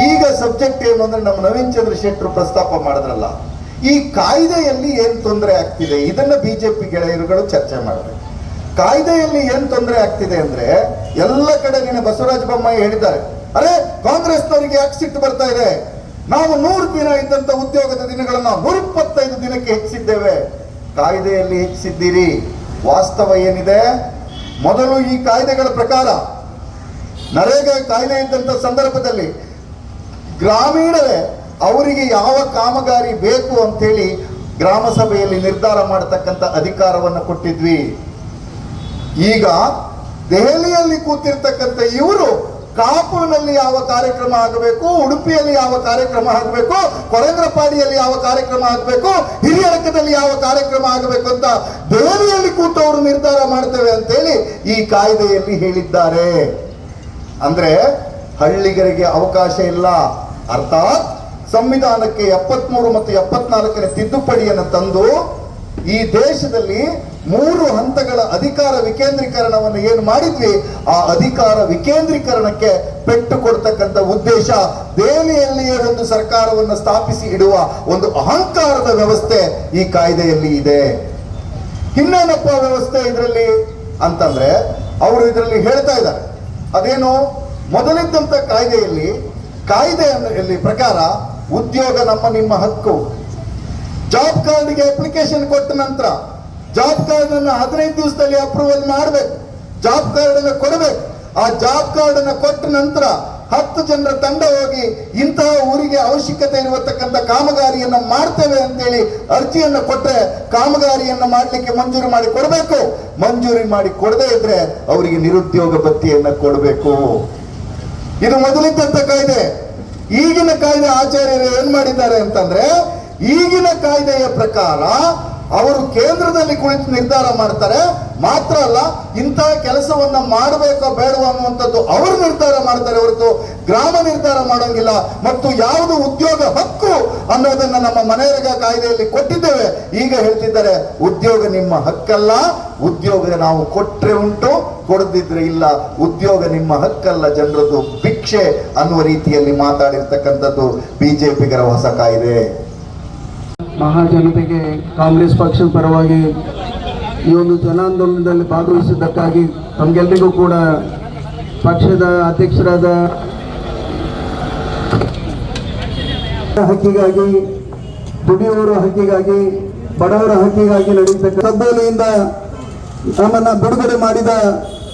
ಈಗ ಸಬ್ಜೆಕ್ಟ್ ಏನು ಅಂದ್ರೆ ನಮ್ಮ ನವೀನ್ ಚಂದ್ರ ಶೆಟ್ಟರು ಪ್ರಸ್ತಾಪ ಮಾಡಿದ್ರಲ್ಲ, ಈ ಕಾಯ್ದೆಯಲ್ಲಿ ಏನ್ ತೊಂದರೆ ಆಗ್ತಿದೆ ಇದನ್ನ ಬಿಜೆಪಿ ಗೆಳೆಯರುಗಳು ಚರ್ಚೆ ಮಾಡಬೇಕು. ಕಾಯ್ದೆಯಲ್ಲಿ ಏನ್ ತೊಂದರೆ ಆಗ್ತಿದೆ ಅಂದ್ರೆ ಎಲ್ಲ ಕಡೆ ನಿನ್ನೆ ಬಸವರಾಜ ಬೊಮ್ಮಾಯಿ ಹೇಳಿದ್ದಾರೆ, ಅರೆ ಕಾಂಗ್ರೆಸ್ನವರಿಗೆ ಯಾಕೆ ಸಿಟ್ಟು ಬರ್ತಾ ಇದೆ, ನಾವು 100 ದಿನ ಇದ್ದಂತ ಉದ್ಯೋಗದ ದಿನಗಳನ್ನ 125 ದಿನಕ್ಕೆ ಹೆಚ್ಚಿದ್ದೇವೆ. ಕಾಯ್ದೆಯಲ್ಲಿ ಹೆಚ್ಚಿದ್ದೀರಿ. ವಾಸ್ತವ ಏನಿದೆ, ಮೊದಲು ಈ ಕಾಯ್ದೆಗಳ ಪ್ರಕಾರ ನರೇಗಾ ಕಾಯ್ದೆ ಇದ್ದಂತ ಸಂದರ್ಭದಲ್ಲಿ ಗ್ರಾಮೀಣರೇ ಅವರಿಗೆ ಯಾವ ಕಾಮಗಾರಿ ಬೇಕು ಅಂತೇಳಿ ಗ್ರಾಮ ಸಭೆಯಲ್ಲಿ ನಿರ್ಧಾರ ಮಾಡತಕ್ಕಂಥ ಅಧಿಕಾರವನ್ನು ಕೊಟ್ಟಿದ್ವಿ. ಈಗ ದೆಹಲಿಯಲ್ಲಿ ಕೂತಿರ್ತಕ್ಕಂಥ ಇವರು ಕಾಪುನಲ್ಲಿ ಯಾವ ಕಾರ್ಯಕ್ರಮ ಆಗಬೇಕು, ಉಡುಪಿಯಲ್ಲಿ ಯಾವ ಕಾರ್ಯಕ್ರಮ ಆಗಬೇಕು, ಕೊರಂಗ್ರಪಾಡಿಯಲ್ಲಿ ಯಾವ ಕಾರ್ಯಕ್ರಮ ಆಗಬೇಕು, ಹಿರಿಯಡಕದಲ್ಲಿ ಯಾವ ಕಾರ್ಯಕ್ರಮ ಆಗಬೇಕು ಅಂತ ದೆಹಲಿಯಲ್ಲಿ ಕೂತವರು ನಿರ್ಧಾರ ಮಾಡ್ತೇವೆ ಅಂತೇಳಿ ಈ ಕಾಯ್ದೆಯಲ್ಲಿ ಹೇಳಿದ್ದಾರೆ. ಅಂದ್ರೆ ಹಳ್ಳಿಗರಿಗೆ ಅವಕಾಶ ಇಲ್ಲ. ಅರ್ಥಾತ್ ಸಂವಿಧಾನಕ್ಕೆ 73 ಮತ್ತು 74ನೇ ತಿದ್ದುಪಡಿಯನ್ನು ತಂದು ಈ ದೇಶದಲ್ಲಿ 3 ಹಂತಗಳ ಅಧಿಕಾರ ವಿಕೇಂದ್ರೀಕರಣವನ್ನು ಏನು ಮಾಡಿದ್ವಿ, ಆ ಅಧಿಕಾರ ವಿಕೇಂದ್ರೀಕರಣಕ್ಕೆ ಪೆಟ್ಟು ಕೊಡ್ತಕ್ಕಂಥ ಉದ್ದೇಶ ದೆಹಲಿಯಲ್ಲಿಯೇ ಒಂದು ಸರ್ಕಾರವನ್ನು ಸ್ಥಾಪಿಸಿ ಇಡುವ ಒಂದು ಅಹಂಕಾರದ ವ್ಯವಸ್ಥೆ ಈ ಕಾಯ್ದೆಯಲ್ಲಿ ಇದೆ. ಇನ್ನೇನಪ್ಪ ವ್ಯವಸ್ಥೆ ಇದರಲ್ಲಿ ಅಂತಂದ್ರೆ ಅವರು ಇದರಲ್ಲಿ ಹೇಳ್ತಾ ಇದ್ದಾರೆ, ಅದೇನು ಮೊದಲಿದ್ದಂತ ಕಾಯ್ದೆಯಲ್ಲಿ ಪ್ರಕಾರ ಉದ್ಯೋಗ ನಮ್ಮ ನಿಮ್ಮ ಹಕ್ಕು. ಜಾಬ್ ಕಾರ್ಡ್ಗೆ ಅಪ್ಲಿಕೇಶನ್ ಕೊಟ್ಟ ನಂತರ ಜಾಬ್ ಕಾರ್ಡ್ ಅನ್ನು 15 ದಿವಸದಲ್ಲಿ ಅಪ್ರೂವಲ್ ಮಾಡಬೇಕು, ಜಾಬ್ ಕಾರ್ಡ್ ಅನ್ನು ಕೊಡಬೇಕು. ಆ ಜಾಬ್ ಕಾರ್ಡ್ ಅನ್ನು ಕೊಟ್ಟ ನಂತರ 10 ಜನರ ತಂಡ ಹೋಗಿ ಇಂತಹ ಊರಿಗೆ ಅವಶ್ಯಕತೆ ಇರತಕ್ಕಂಥ ಕಾಮಗಾರಿಯನ್ನ ಮಾಡ್ತೇವೆ ಅಂತೇಳಿ ಅರ್ಜಿಯನ್ನು ಕೊಟ್ಟರೆ ಕಾಮಗಾರಿಯನ್ನ ಮಾಡ್ಲಿಕ್ಕೆ ಮಂಜೂರಿ ಮಾಡಿ ಕೊಡಬೇಕು. ಮಂಜೂರಿ ಮಾಡಿ ಕೊಡದೇ ಇದ್ರೆ ಅವರಿಗೆ ನಿರುದ್ಯೋಗ ಭತ್ಯೆಯನ್ನ ಕೊಡಬೇಕು. ಇದು ಮೊದಲಿದ್ದಂತ ಕಾಯ್ದೆ. ಈಗಿನ ಕಾಯ್ದೆ ಆಚಾರ್ಯರು ಏನ್ ಮಾಡಿದ್ದಾರೆ ಅಂತಂದ್ರೆ, ಈಗಿನ ಕಾಯ್ದೆಯ ಪ್ರಕಾರ ಅವರು ಕೇಂದ್ರದಲ್ಲಿ ಕುಳಿತು ನಿರ್ಧಾರ ಮಾಡ್ತಾರೆ. ಮಾತ್ರ ಅಲ್ಲ, ಇಂತಹ ಕೆಲಸವನ್ನ ಮಾಡಬೇಕೋ ಬೇಡವೋ ಅನ್ನುವಂಥದ್ದು ಅವರು ನಿರ್ಧಾರ ಮಾಡ್ತಾರೆ ಹೊರತು ಗ್ರಾಮ ನಿರ್ಧಾರ ಮಾಡೋಂಗಿಲ್ಲ. ಮತ್ತು ಯಾವುದು ಉದ್ಯೋಗ ಹಕ್ಕು ಅನ್ನೋದನ್ನ ನಮ್ಮ ಮನರೇಗಾ ಕಾಯ್ದೆಯಲ್ಲಿ ಕೊಟ್ಟಿದ್ದೇವೆ. ಈಗ ಹೇಳ್ತಿದ್ದಾರೆ ಉದ್ಯೋಗ ನಿಮ್ಮ ಹಕ್ಕಲ್ಲ, ಉದ್ಯೋಗ ನಾವು ಕೊಟ್ರೆ ಉಂಟು, ಕೊಡದಿದ್ರೆ ಇಲ್ಲ. ಉದ್ಯೋಗ ನಿಮ್ಮ ಹಕ್ಕಲ್ಲ, ಜನರದ್ದು ಭಿಕ್ಷೆ ಅನ್ನುವ ರೀತಿಯಲ್ಲಿ ಮಾತಾಡಿರ್ತಕ್ಕಂಥದ್ದು ಬಿಜೆಪಿಗರ ಹೊಸ ಕಾಯ್ದೆ. ಮಹಾಜನತೆಗೆ ಕಾಂಗ್ರೆಸ್ ಪಕ್ಷದ ಪರವಾಗಿ ಈ ಒಂದು ಜನಾಂದೋಲನದಲ್ಲಿ ಭಾಗವಹಿಸಿದ್ದಕ್ಕಾಗಿ ತಮಗೆಲ್ಲರಿಗೂ ಕೂಡ ಪಕ್ಷದ ಅಧ್ಯಕ್ಷರಾದ ಹಕ್ಕಿಗಾಗಿ, ದುಡಿಯುವವರ ಹಕ್ಕಿಗಾಗಿ, ಬಡವರ ಹಕ್ಕಿಗಾಗಿ ನಡೆಯತಕ್ಕ ಕದ್ದೋಲೆಯಿಂದ ನಮ್ಮನ್ನ ಬಿಡುಗಡೆ ಮಾಡಿದ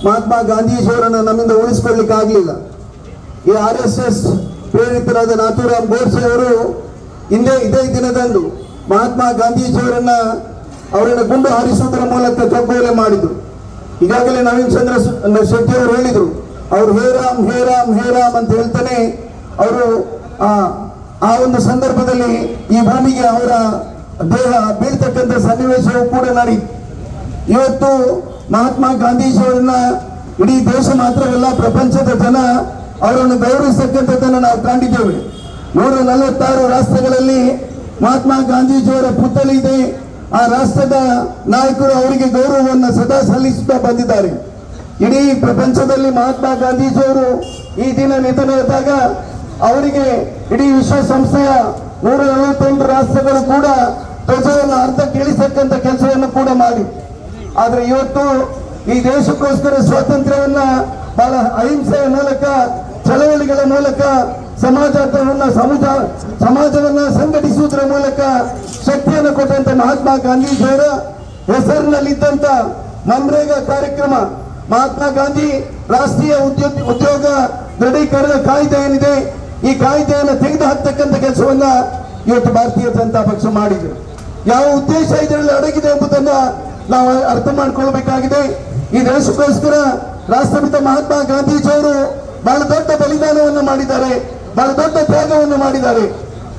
ಮಹಾತ್ಮ ಗಾಂಧೀಜಿಯವರನ್ನು ನಮ್ಮಿಂದ ಉಳಿಸಿಕೊಳ್ಳಿಕ್ಕೆ ಆಗಲಿಲ್ಲ. ಈ RSS ಪ್ರೇರಿತರಾದ ನಾಥೂರಾಮ್ ಗೋಡ್ಸೆ ಅವರು ಇದೇ ದಿನದಂದು ಮಹಾತ್ಮ ಗಾಂಧೀಜಿಯವರನ್ನ ಗುಂಡು ಹಾರಿಸುವುದರ ಮೂಲಕ ಕಗ್ಗೋಲೆ ಮಾಡಿದ್ರು. ಈಗಾಗಲೇ ನವೀನ್ ಚಂದ್ರ ಶೆಟ್ಟಿ ಅವರು ಹೇಳಿದ್ರು, ಅವರು ಹೇ ರಾಮ್ ಹೇ ರಾಮ್ ಹೇ ರಾಮ್ ಅಂತ ಹೇಳ್ತಾನೆ ಅವರು ಆ ಒಂದು ಸಂದರ್ಭದಲ್ಲಿ ಈ ಭೂಮಿಗೆ ಅವರ ದೇಹ ಬೀಳ್ತಕ್ಕಂಥ ಸನ್ನಿವೇಶವೂ ಕೂಡ ನಡೆಯಿತು. ಇವತ್ತು ಮಹಾತ್ಮ ಗಾಂಧೀಜಿಯವರನ್ನ ಇಡೀ ದೇಶ ಮಾತ್ರವಲ್ಲ, ಪ್ರಪಂಚದ ಜನ ಅವರನ್ನು ಗೌರವಿಸತಕ್ಕಂಥದ್ದನ್ನು ನಾವು ಕಂಡಿದ್ದೇವೆ. 146 ರಾಷ್ಟ್ರಗಳಲ್ಲಿ ಮಹಾತ್ಮ ಗಾಂಧೀಜಿಯವರ ಪುತ್ಥಳಿ ಇದೆ. ಆ ರಾಷ್ಟ್ರದ ನಾಯಕರು ಅವರಿಗೆ ಗೌರವವನ್ನು ಸದಾ ಸಲ್ಲಿಸುತ್ತಾ ಬಂದಿದ್ದಾರೆ. ಇಡೀ ಪ್ರಪಂಚದಲ್ಲಿ ಮಹಾತ್ಮ ಗಾಂಧೀಜಿಯವರು ಈ ದಿನ ನಿಧನರಾದಾಗ ಅವರಿಗೆ ಇಡೀ ವಿಶ್ವಸಂಸ್ಥೆಯ 141 ರಾಷ್ಟ್ರಗಳು ಕೂಡ ಧ್ವಜವನ್ನು ಅರ್ಧಕ್ಕೆ ಇಳಿಸತಕ್ಕಂಥ ಕೆಲಸವನ್ನು ಕೂಡ ಮಾಡಿ. ಆದರೆ ಇವತ್ತು ಈ ದೇಶಕ್ಕೋಸ್ಕರ ಸ್ವಾತಂತ್ರ್ಯವನ್ನ ಬಹಳ ಅಹಿಂಸೆಯ ಮೂಲಕ, ಚಳವಳಿಗಳ ಮೂಲಕ, ಸಮಾಜವನ್ನ ಸಂಘಟಿಸುವುದರ ಮೂಲಕ ಶಕ್ತಿಯನ್ನು ಕೊಟ್ಟಂತ ಮಹಾತ್ಮ ಗಾಂಧೀಜಿಯವರ ಹೆಸರಿನಲ್ಲಿದ್ದಂತ ಮನ್ರೇಗಾ ಕಾರ್ಯಕ್ರಮ, ಮಹಾತ್ಮ ಗಾಂಧಿ ರಾಷ್ಟ್ರೀಯ ಉದ್ಯೋಗ ದೃಢೀಕರಣ ಕಾಯ್ದೆ ಏನಿದೆ, ಈ ಕಾಯ್ದೆಯನ್ನು ತೆಗೆದು ಹಾಕ್ತಕ್ಕಂಥ ಕೆಲಸವನ್ನ ಇವತ್ತು ಭಾರತೀಯ ಜನತಾ ಪಕ್ಷ ಮಾಡಿದ್ರು. ಯಾವ ಉದ್ದೇಶ ಇದರಲ್ಲಿ ಅಡಗಿದೆ ಎಂಬುದನ್ನ ನಾವು ಅರ್ಥ ಮಾಡಿಕೊಳ್ಬೇಕಾಗಿದೆ. ಈ ದೇಶಕ್ಕೋಸ್ಕರ ರಾಷ್ಟ್ರಪಿತ ಮಹಾತ್ಮ ಗಾಂಧೀಜಿಯವರು ಬಹಳ ದೊಡ್ಡ ಬಲಿದಾನವನ್ನು ಮಾಡಿದ್ದಾರೆ, ಬಹಳ ದೊಡ್ಡ ತ್ಯಾಗವನ್ನು ಮಾಡಿದ್ದಾರೆ.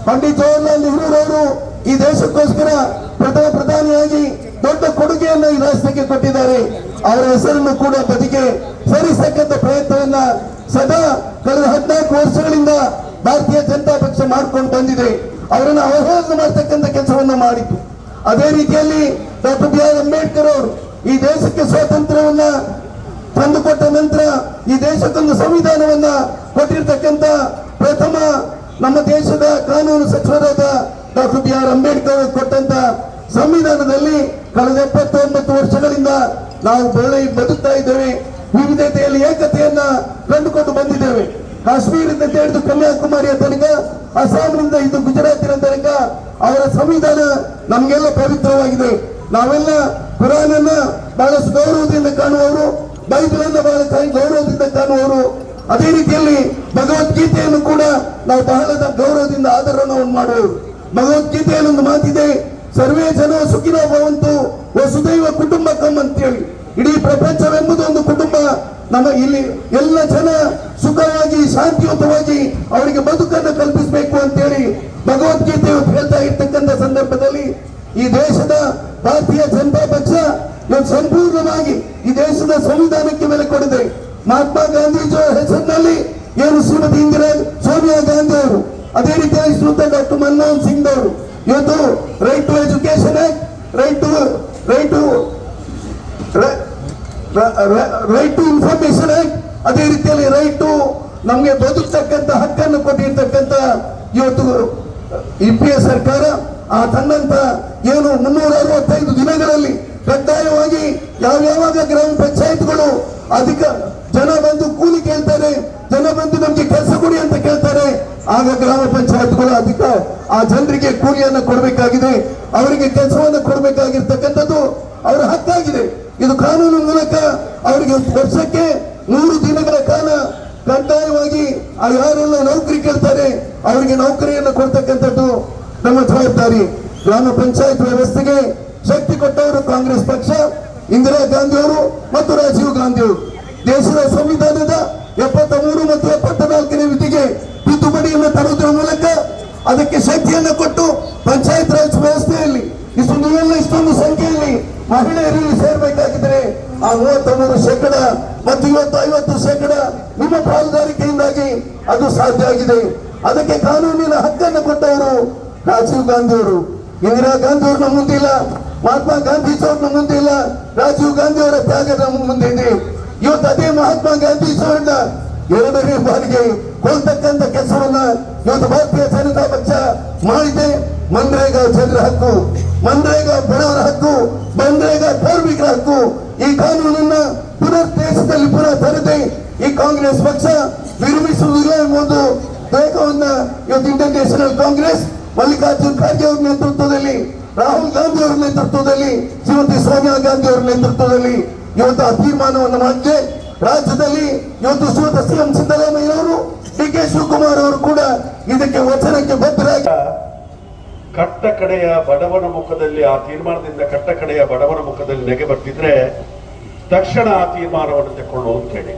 ಪಂಡಿತ್ ಜವಾಹರ್ಲಾಲ್ ನೆಹರೂರವರು ಈ ದೇಶಕ್ಕೋಸ್ಕರ ಪ್ರಥಮ ಪ್ರಧಾನಿಯಾಗಿ ದೊಡ್ಡ ಕೊಡುಗೆಯನ್ನು ಈ ರಾಷ್ಟ್ರಕ್ಕೆ ಕೊಟ್ಟಿದ್ದಾರೆ. ಅವರ ಹೆಸರನ್ನು ಕೂಡ ಬದಿಗೆ ಸರಿಸತಕ್ಕಂಥ ಪ್ರಯತ್ನವನ್ನ ಸದಾ ಕಳೆದ 14 ವರ್ಷಗಳಿಂದ ಭಾರತೀಯ ಜನತಾ ಪಕ್ಷ ಮಾಡ್ಕೊಂಡು ಬಂದಿದೆ. ಅವರನ್ನು ಅವಹೇಳನ ಮಾಡತಕ್ಕಂಥ ಕೆಲಸವನ್ನ ಮಾಡಿತು. ಅದೇ ರೀತಿಯಲ್ಲಿ ಡಾಕ್ಟರ್ BR ಅಂಬೇಡ್ಕರ್ ಅವರು ಈ ದೇಶಕ್ಕೆ ಸ್ವಾತಂತ್ರ್ಯವನ್ನ ತಂದುಕೊಟ್ಟ ನಂತರ ಈ ದೇಶಕ್ಕೊಂದು ಸಂವಿಧಾನವನ್ನ ಕೊಟ್ಟಿರ್ತಕ್ಕಂಥ ಪ್ರಥಮ ನಮ್ಮ ದೇಶದ ಕಾನೂನು ಸಚಿವರಾದ ಡಾಕ್ಟರ್ BR ಅಂಬೇಡ್ಕರ್ ಅವರು ಕೊಟ್ಟಂತ ಸಂವಿಧಾನದಲ್ಲಿ ಕಳೆದ 79 ವರ್ಷಗಳಿಂದ ನಾವು ಬದುಕ್ತಾ ಇದ್ದೇವೆ. ವಿವಿಧತೆಯಲ್ಲಿ ಏಕತೆಯನ್ನ ಕಂಡುಕೊಂಡು ಬಂದಿದ್ದೇವೆ. ಕಾಶ್ಮೀರದಿಂದ ಹಿಡಿದು ಕನ್ಯಾಕುಮಾರಿಯ ತನಕ, ಅಸ್ಸಾಂನಿಂದ ಇದು ಗುಜರಾತಿನ ತನಕ ಅವರ ಸಂವಿಧಾನ ನಮಗೆಲ್ಲ ಪವಿತ್ರವಾಗಿದೆ. ನಾವೆಲ್ಲ ಕುರಾನನ್ನ ಬಹಳಷ್ಟು ಗೌರವದಿಂದ ಕಾಣುವವರು, ಬೈಬಲ್ ಅನ್ನ ಬಹಳ ಗೌರವದಿಂದ ಕಾಣುವವರು. ಅದೇ ರೀತಿಯಲ್ಲಿ ಭಗವದ್ಗೀತೆಯನ್ನು ಕೂಡ ನಾವು ಬಹಳ ಗೌರವದಿಂದ ಆದರವನ್ನು ಮಾಡುವವರು. ಭಗವದ್ಗೀತೆಯಲ್ಲಿ ಒಂದು ಮಾತಿದೆ, ಸರ್ವೇ ಜನ ಸುಖಿನೋ ಭವಂತು ವಸುದೈವ ಕುಟುಂಬಕಂ ಅಂತೇಳಿ. ಇಡೀ ಪ್ರಪಂಚವೆಂಬುದು ಒಂದು ಕುಟುಂಬ. ನಮ್ಮ ಇಲ್ಲಿ ಎಲ್ಲ ಜನ ಸುಖವಾಗಿ ಶಾಂತಿಯುತವಾಗಿ ಅವರಿಗೆ ಬದುಕನ್ನು ಕಲ್ಪಿಸಬೇಕು ಅಂತೇಳಿ ಭಗವದ್ಗೀತೆ ಹೇಳ್ತಾ ಇರ್ತಕ್ಕಂಥ ಸಂದರ್ಭದಲ್ಲಿ ಈ ದೇಶದ ಭಾರತೀಯ ಜನತಾ ಪಕ್ಷ ಇವತ್ತು ಸಂಪೂರ್ಣವಾಗಿ ಈ ದೇಶದ ಸಂವಿಧಾನಕ್ಕೆ ಬೆಲೆ ಕೊಡಿದೆ. ಮಹಾತ್ಮ ಗಾಂಧೀಜಿಯವರ ಹೆಸರಿನಲ್ಲಿ ಏನು ಶ್ರೀಮತಿ ಸೋನಿಯಾ ಗಾಂಧಿ ಅವರು, ಅದೇ ರೀತಿಯಾಗಿ ಶ್ರೀಯುತ ಡಾಕ್ಟರ್ ಮನಮೋಹನ್ ಸಿಂಗ್ ಅವರು ಇವತ್ತು right to education act, right to information act, ಅದೇ ರೀತಿಯಲ್ಲಿ ರೈಟ್ ಟು ನಮಗೆ ಬದುಕ್ತಕ್ಕಂಥ ಹಕ್ಕನ್ನು ಕೊಟ್ಟಿರ್ತಕ್ಕಂಥ ಇವತ್ತು UPA ಸರ್ಕಾರ ತನ್ನಂತ ಏನು 365 ದಿನಗಳಲ್ಲಿ ಕಡ್ಡಾಯವಾಗಿ ಯಾವ್ಯಾವಾಗ ಗ್ರಾಮ ಪಂಚಾಯತ್ಗಳು ಅಧಿಕ ಜನ ಬಂದು ಕೂಲಿ ಕೇಳ್ತಾರೆ, ಜನ ಬಂದು ನಮ್ಗೆ ಕೆಲಸ ಕೊಡಿ ಅಂತ ಕೇಳ್ತಾರೆ, ಆಗ ಗ್ರಾಮ ಪಂಚಾಯತ್ಗಳು ಆ ಜನರಿಗೆ ಕೂಲಿಯನ್ನು ಕೊಡಬೇಕಾಗಿದೆ, ಅವರಿಗೆ ಕೆಲಸವನ್ನು ಕೊಡಬೇಕಾಗಿರ್ತಕ್ಕಂಥದ್ದು ಅವರ ಹಕ್ಕಾಗಿದೆ. ಇದು ಕಾನೂನು ಮೂಲಕ ಅವರಿಗೆ ವರ್ಷಕ್ಕೆ 100 ದಿನಗಳ ಕಾಲ ಕಡ್ಡಾಯವಾಗಿ ಯಾರೆಲ್ಲ ನೌಕರಿ ಕೇಳ್ತಾರೆ ಅವರಿಗೆ ನೌಕರಿಯನ್ನು ಕೊಡ್ತಕ್ಕಂಥದ್ದು ನಮ್ಮ ಜವಾಬ್ದಾರಿ. ಗ್ರಾಮ ಪಂಚಾಯತ್ ವ್ಯವಸ್ಥೆಗೆ ಶಕ್ತಿ ಕೊಟ್ಟವರು ಕಾಂಗ್ರೆಸ್ ಪಕ್ಷ, ಇಂದಿರಾ ಗಾಂಧಿ ಅವರು ಮತ್ತು ರಾಜೀವ್ ಗಾಂಧಿ ಅವರು. ದೇಶದ ಸಂವಿಧಾನದ 73 ಮತ್ತು 74ನೇ ವಿಧಿಗೆ ತಿದ್ದುಪಡಿಯನ್ನು ತರುವುದರ ಮೂಲಕ ಅದಕ್ಕೆ ಶಕ್ತಿಯನ್ನು ಕೊಟ್ಟು ಪಂಚಾಯತ್ ರಾಜ್ ವ್ಯವಸ್ಥೆಯಲ್ಲಿ ಇಷ್ಟೊಂದು ಸಂಖ್ಯೆಯಲ್ಲಿ ಮಹಿಳೆಯರಿಗೆ ಸೇರ್ಬೇಕಾಗಿದ್ರೆ ಆ 33% ಮತ್ತು ಇವತ್ತು 50% ನಿಮ್ಮ ಪಾಲುದಾರಿಕೆಯಿಂದಾಗಿ ಅದು ಸಾಧ್ಯ ಆಗಿದೆ. ಅದಕ್ಕೆ ಕಾನೂನಿನ ಹಕ್ಕನ್ನು ಕೊಟ್ಟವರು ರಾಜೀವ್ ಗಾಂಧಿ ಅವರು. ಇಂದಿರಾ ಗಾಂಧಿ ಅವ್ರನ್ನ ಮುಂದಿಲ್ಲ, ಮಹಾತ್ಮ ಗಾಂಧೀಜಿಯವ್ರನ್ನ ಮುಂದಿಲ್ಲ, ರಾಜೀವ್ ಗಾಂಧಿ ಅವರ ತ್ಯಾಗ ನಮ್ಮ ಮುಂದೆ ಇದೆ. ಇವತ್ತು ಅದೇ ಮಹಾತ್ಮ ಗಾಂಧೀಜಿಯವರನ್ನ 2ನೇ ಬಾರಿಗೆ ಕೊಲ್ತಕ್ಕಂಥ ಕೆಲಸವನ್ನ ಇವತ್ತು ಭಾರತೀಯ ಜನತಾ ಪಕ್ಷ ಮಾಡಿದೆ. ಮನ್ರೇಗಾ ಜನರ ಹಕ್ಕು, ಮನ್ರೇಗಾ ಬಡವರ ಹಕ್ಕು, ಮನ್ರೇಗಾ ಕಾರ್ಮಿಕರ ಹಕ್ಕು, ಈ ಕಾನೂನನ್ನ ದೇಶದಲ್ಲಿ ಪುನಃ ತರದೆ ಈ ಕಾಂಗ್ರೆಸ್ ಪಕ್ಷ ವಿರಮಿಸುವುದಿಲ್ಲ ಎಂಬುದು ವೇಗವನ್ನ ಇವತ್ತು ಇಂಡಿಯನ್ ನ್ಯಾಷನಲ್ ಕಾಂಗ್ರೆಸ್ ಮಲ್ಲಿಕಾರ್ಜುನ್ ಖರ್ಗೆ ಅವರ ನೇತೃತ್ವದಲ್ಲಿ, ರಾಹುಲ್ ಗಾಂಧಿ ಅವರ ನೇತೃತ್ವದಲ್ಲಿ, ಶ್ರೀಮತಿ ಸೋನಿಯಾ ಗಾಂಧಿ ಅವರ ನೇತೃತ್ವದಲ್ಲಿ ಇವತ್ತು ಆ ತೀರ್ಮಾನವನ್ನು ಮಾಡಿದೆ. ರಾಜ್ಯದಲ್ಲಿ ಇವತ್ತು ಶ್ರೀಯುತ CM ಸಿದ್ದರಾಮಯ್ಯ ಅವರು, DK ಶಿವಕುಮಾರ್ ಅವರು ಕೂಡ ಇದಕ್ಕೆ ವಚನಕ್ಕೆ ಬದ್ಧರಾಗಿ ಕಟ್ಟ ಕಡೆಯ ಬಡವನ ಮುಖದಲ್ಲಿ ಆ ತೀರ್ಮಾನದಿಂದ ಕಟ್ಟ ಕಡೆಯ ಬಡವನ ಮುಖದಲ್ಲಿ ನೆಗೆ ಬರ್ತಿದ್ರೆ ತಕ್ಷಣ ಆ ತೀರ್ಮಾನವನ್ನು ತಕೊಂಡು ಅಂತ ಹೇಳಿ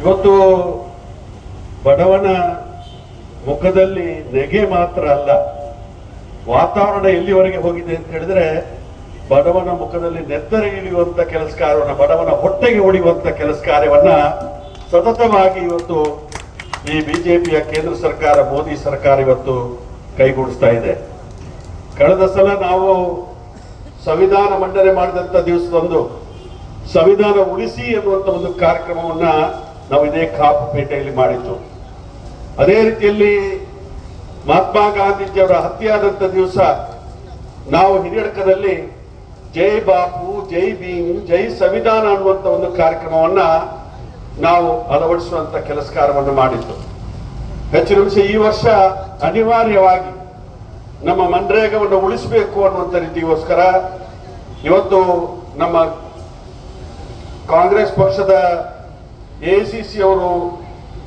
ಇವತ್ತು ಬಡವನ ಮುಖದಲ್ಲಿ ನೆಗೆ ಮಾತ್ರ ಅಲ್ಲ, ವಾತಾವರಣ ಎಲ್ಲಿವರೆಗೆ ಹೋಗಿದೆ ಅಂತ ಹೇಳಿದ್ರೆ ಬಡವನ ಮುಖದಲ್ಲಿ ನೆತ್ತರೆ ಇಳಿಯುವಂತ ಕೆಲಸ ಕಾರ್ಯವನ್ನ, ಬಡವನ ಹೊಟ್ಟೆಗೆ ಹೊಡೆಯುವಂತ ಕೆಲಸ ಕಾರ್ಯವನ್ನ ಸತತವಾಗಿ ಇವತ್ತು ಈ ಬಿಜೆಪಿಯ ಕೇಂದ್ರ ಸರ್ಕಾರ, ಮೋದಿ ಸರ್ಕಾರ ಇವತ್ತು ಕೈಗೂಡಿಸ್ತಾ ಇದೆ. ಕಳೆದ ಸಲ ನಾವು ಸಂವಿಧಾನ ಮಂಡನೆ ಮಾಡಿದಂತ ದಿವಸದಂದು ಸಂವಿಧಾನ ಉಳಿಸಿ ಎನ್ನುವಂತ ಒಂದು ಕಾರ್ಯಕ್ರಮವನ್ನ ನಾವು ಇದೇ ಕಾಪುಪೇಟೆಯಲ್ಲಿ ಮಾಡಿದ್ದು. ಅದೇ ರೀತಿಯಲ್ಲಿ ಮಹಾತ್ಮ ಗಾಂಧೀಜಿಯವರ ಹತ್ಯೆಯಾದಂಥ ದಿವಸ ನಾವು ಹಿರಿಯಡ್ಕದಲ್ಲಿ ಜೈ ಬಾಪು, ಜೈ ಭೀಮ್, ಜೈ ಸಂವಿಧಾನ ಅನ್ನುವಂಥ ಒಂದು ಕಾರ್ಯಕ್ರಮವನ್ನ ನಾವು ಅಳವಡಿಸುವಂತ ಕೆಲಸ ಕಾರ್ಯವನ್ನು ಮಾಡಿದ್ದು. ಹೆಚ್ಚಿನ ಅಂಶ ಈ ವರ್ಷ ಅನಿವಾರ್ಯವಾಗಿ ನಮ್ಮ ಮನ್ರೇಗಾವನ್ನು ಉಳಿಸಬೇಕು ಅನ್ನುವಂಥ ರೀತಿಗೋಸ್ಕರ ಇವತ್ತು ನಮ್ಮ ಕಾಂಗ್ರೆಸ್ ಪಕ್ಷದ AICC ಅವರು,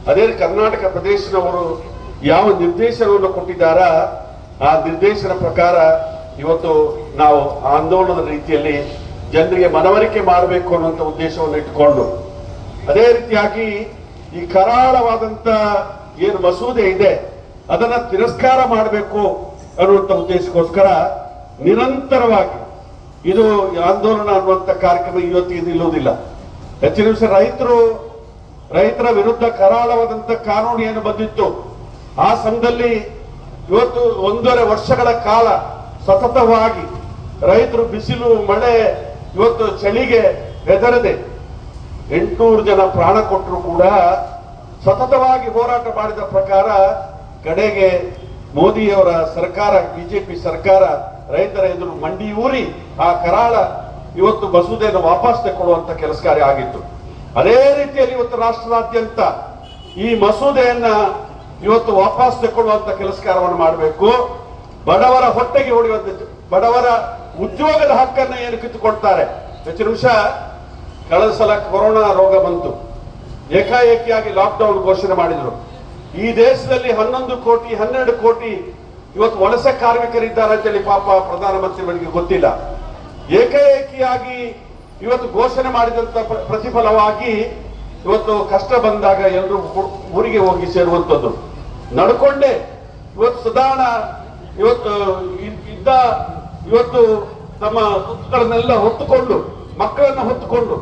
ಅದೇ ಕರ್ನಾಟಕ ಪ್ರದೇಶದವರು ಯಾವ ನಿರ್ದೇಶನವನ್ನು ಕೊಟ್ಟಿದ್ದಾರ ಆ ನಿರ್ದೇಶನ ಪ್ರಕಾರ ಇವತ್ತು ನಾವು ಆಂದೋಲನದ ರೀತಿಯಲ್ಲಿ ಜನರಿಗೆ ಮನವರಿಕೆ ಮಾಡಬೇಕು ಅನ್ನುವಂಥ ಉದ್ದೇಶವನ್ನು ಇಟ್ಟುಕೊಂಡು, ಅದೇ ರೀತಿಯಾಗಿ ಈ ಕರಾಳವಾದಂತ ಏನು ಮಸೂದೆ ಇದೆ ಅದನ್ನ ತಿರಸ್ಕಾರ ಮಾಡಬೇಕು ಅನ್ನುವಂಥ ಉದ್ದೇಶಕ್ಕೋಸ್ಕರ ನಿರಂತರವಾಗಿ ಇದು ಆಂದೋಲನ ಅನ್ನುವಂಥ ಕಾರ್ಯಕ್ರಮ ಇವತ್ತಿಗೆ ನಿಲ್ಲುವುದಿಲ್ಲ. ಹೆಚ್ಚಿನ ನಿಮಿಷ ರೈತರ ವಿರುದ್ಧ ಕರಾಳವಾದಂತ ಕಾನೂನು ಏನು ಬಂದಿತ್ತು ಆ ಸಮಯದಲ್ಲಿ ಇವತ್ತು 1.5 ವರ್ಷಗಳ ಕಾಲ ಸತತವಾಗಿ ರೈತರು ಬಿಸಿಲು ಮಳೆ ಇವತ್ತು ಚಳಿಗೆ ಹೆದರದೆ 800 ಜನ ಪ್ರಾಣ ಕೊಟ್ಟರು ಕೂಡ ಸತತವಾಗಿ ಹೋರಾಟ ಮಾಡಿದ ಪ್ರಕಾರ ಕಡೆಗೆ ಮೋದಿಯವರ ಸರ್ಕಾರ, ಬಿಜೆಪಿ ಸರ್ಕಾರ ರೈತರ ಎದುರು ಮಂಡಿ ಊರಿ ಆ ಕರಾಳ ಇವತ್ತು ಮಸೂದೆಯನ್ನು ವಾಪಸ್ ತಗೊಳ್ಳುವಂತ ಕೆಲಸ ಕಾರ್ಯ ಆಗಿತ್ತು. ಅದೇ ರೀತಿಯಲ್ಲಿ ಇವತ್ತು ರಾಷ್ಟ್ರದಾದ್ಯಂತ ಈ ಮಸೂದೆಯನ್ನ ಇವತ್ತು ವಾಪಸ್ ತಗೊಳ್ಳುವಂತ ಕೆಲಸ ಕಾರ್ಯವನ್ನು ಮಾಡಬೇಕು. ಬಡವರ ಹೊಟ್ಟೆಗೆ ಹೊಡೆಯುವಂತ, ಬಡವರ ಉದ್ಯೋಗದ ಹಕ್ಕನ್ನ ಏನು ಕಿತ್ತುಕೊಳ್ತಾರೆ. ಹೆಚ್ಚಿನ ನಿಮಿಷ ಕಳೆದ ಸಲ ಕೊರೋನಾ ರೋಗ ಬಂತು, ಏಕಾಏಕಿಯಾಗಿ ಲಾಕ್ಡೌನ್ ಘೋಷಣೆ ಮಾಡಿದ್ರು. ಈ ದೇಶದಲ್ಲಿ 11 ಕೋಟಿ 12 ಕೋಟಿ ಇವತ್ತು ವಲಸೆ ಕಾರ್ಮಿಕರಿದ್ದಾರೆ ಅಂತೇಳಿ ಪಾಪ ಪ್ರಧಾನಮಂತ್ರಿಗಳಿಗೆ ಗೊತ್ತಿಲ್ಲ. ಏಕಾಏಕಿಯಾಗಿ ಇವತ್ತು ಘೋಷಣೆ ಮಾಡಿದಂತ ಪ್ರತಿಫಲವಾಗಿ ಇವತ್ತು ಕಷ್ಟ ಬಂದಾಗ ಎಲ್ಲರೂ ಊರಿಗೆ ಹೋಗಿ ಸೇರುವಂಥದ್ದು ನಡ್ಕೊಂಡೆ ಇವತ್ತು ಸಾಧಾರಣ ಇವತ್ತು ತಮ್ಮ ಸುತ್ತಗಳನ್ನೆಲ್ಲ ಹೊತ್ತುಕೊಂಡು, ಮಕ್ಕಳನ್ನ ಹೊತ್ತುಕೊಂಡು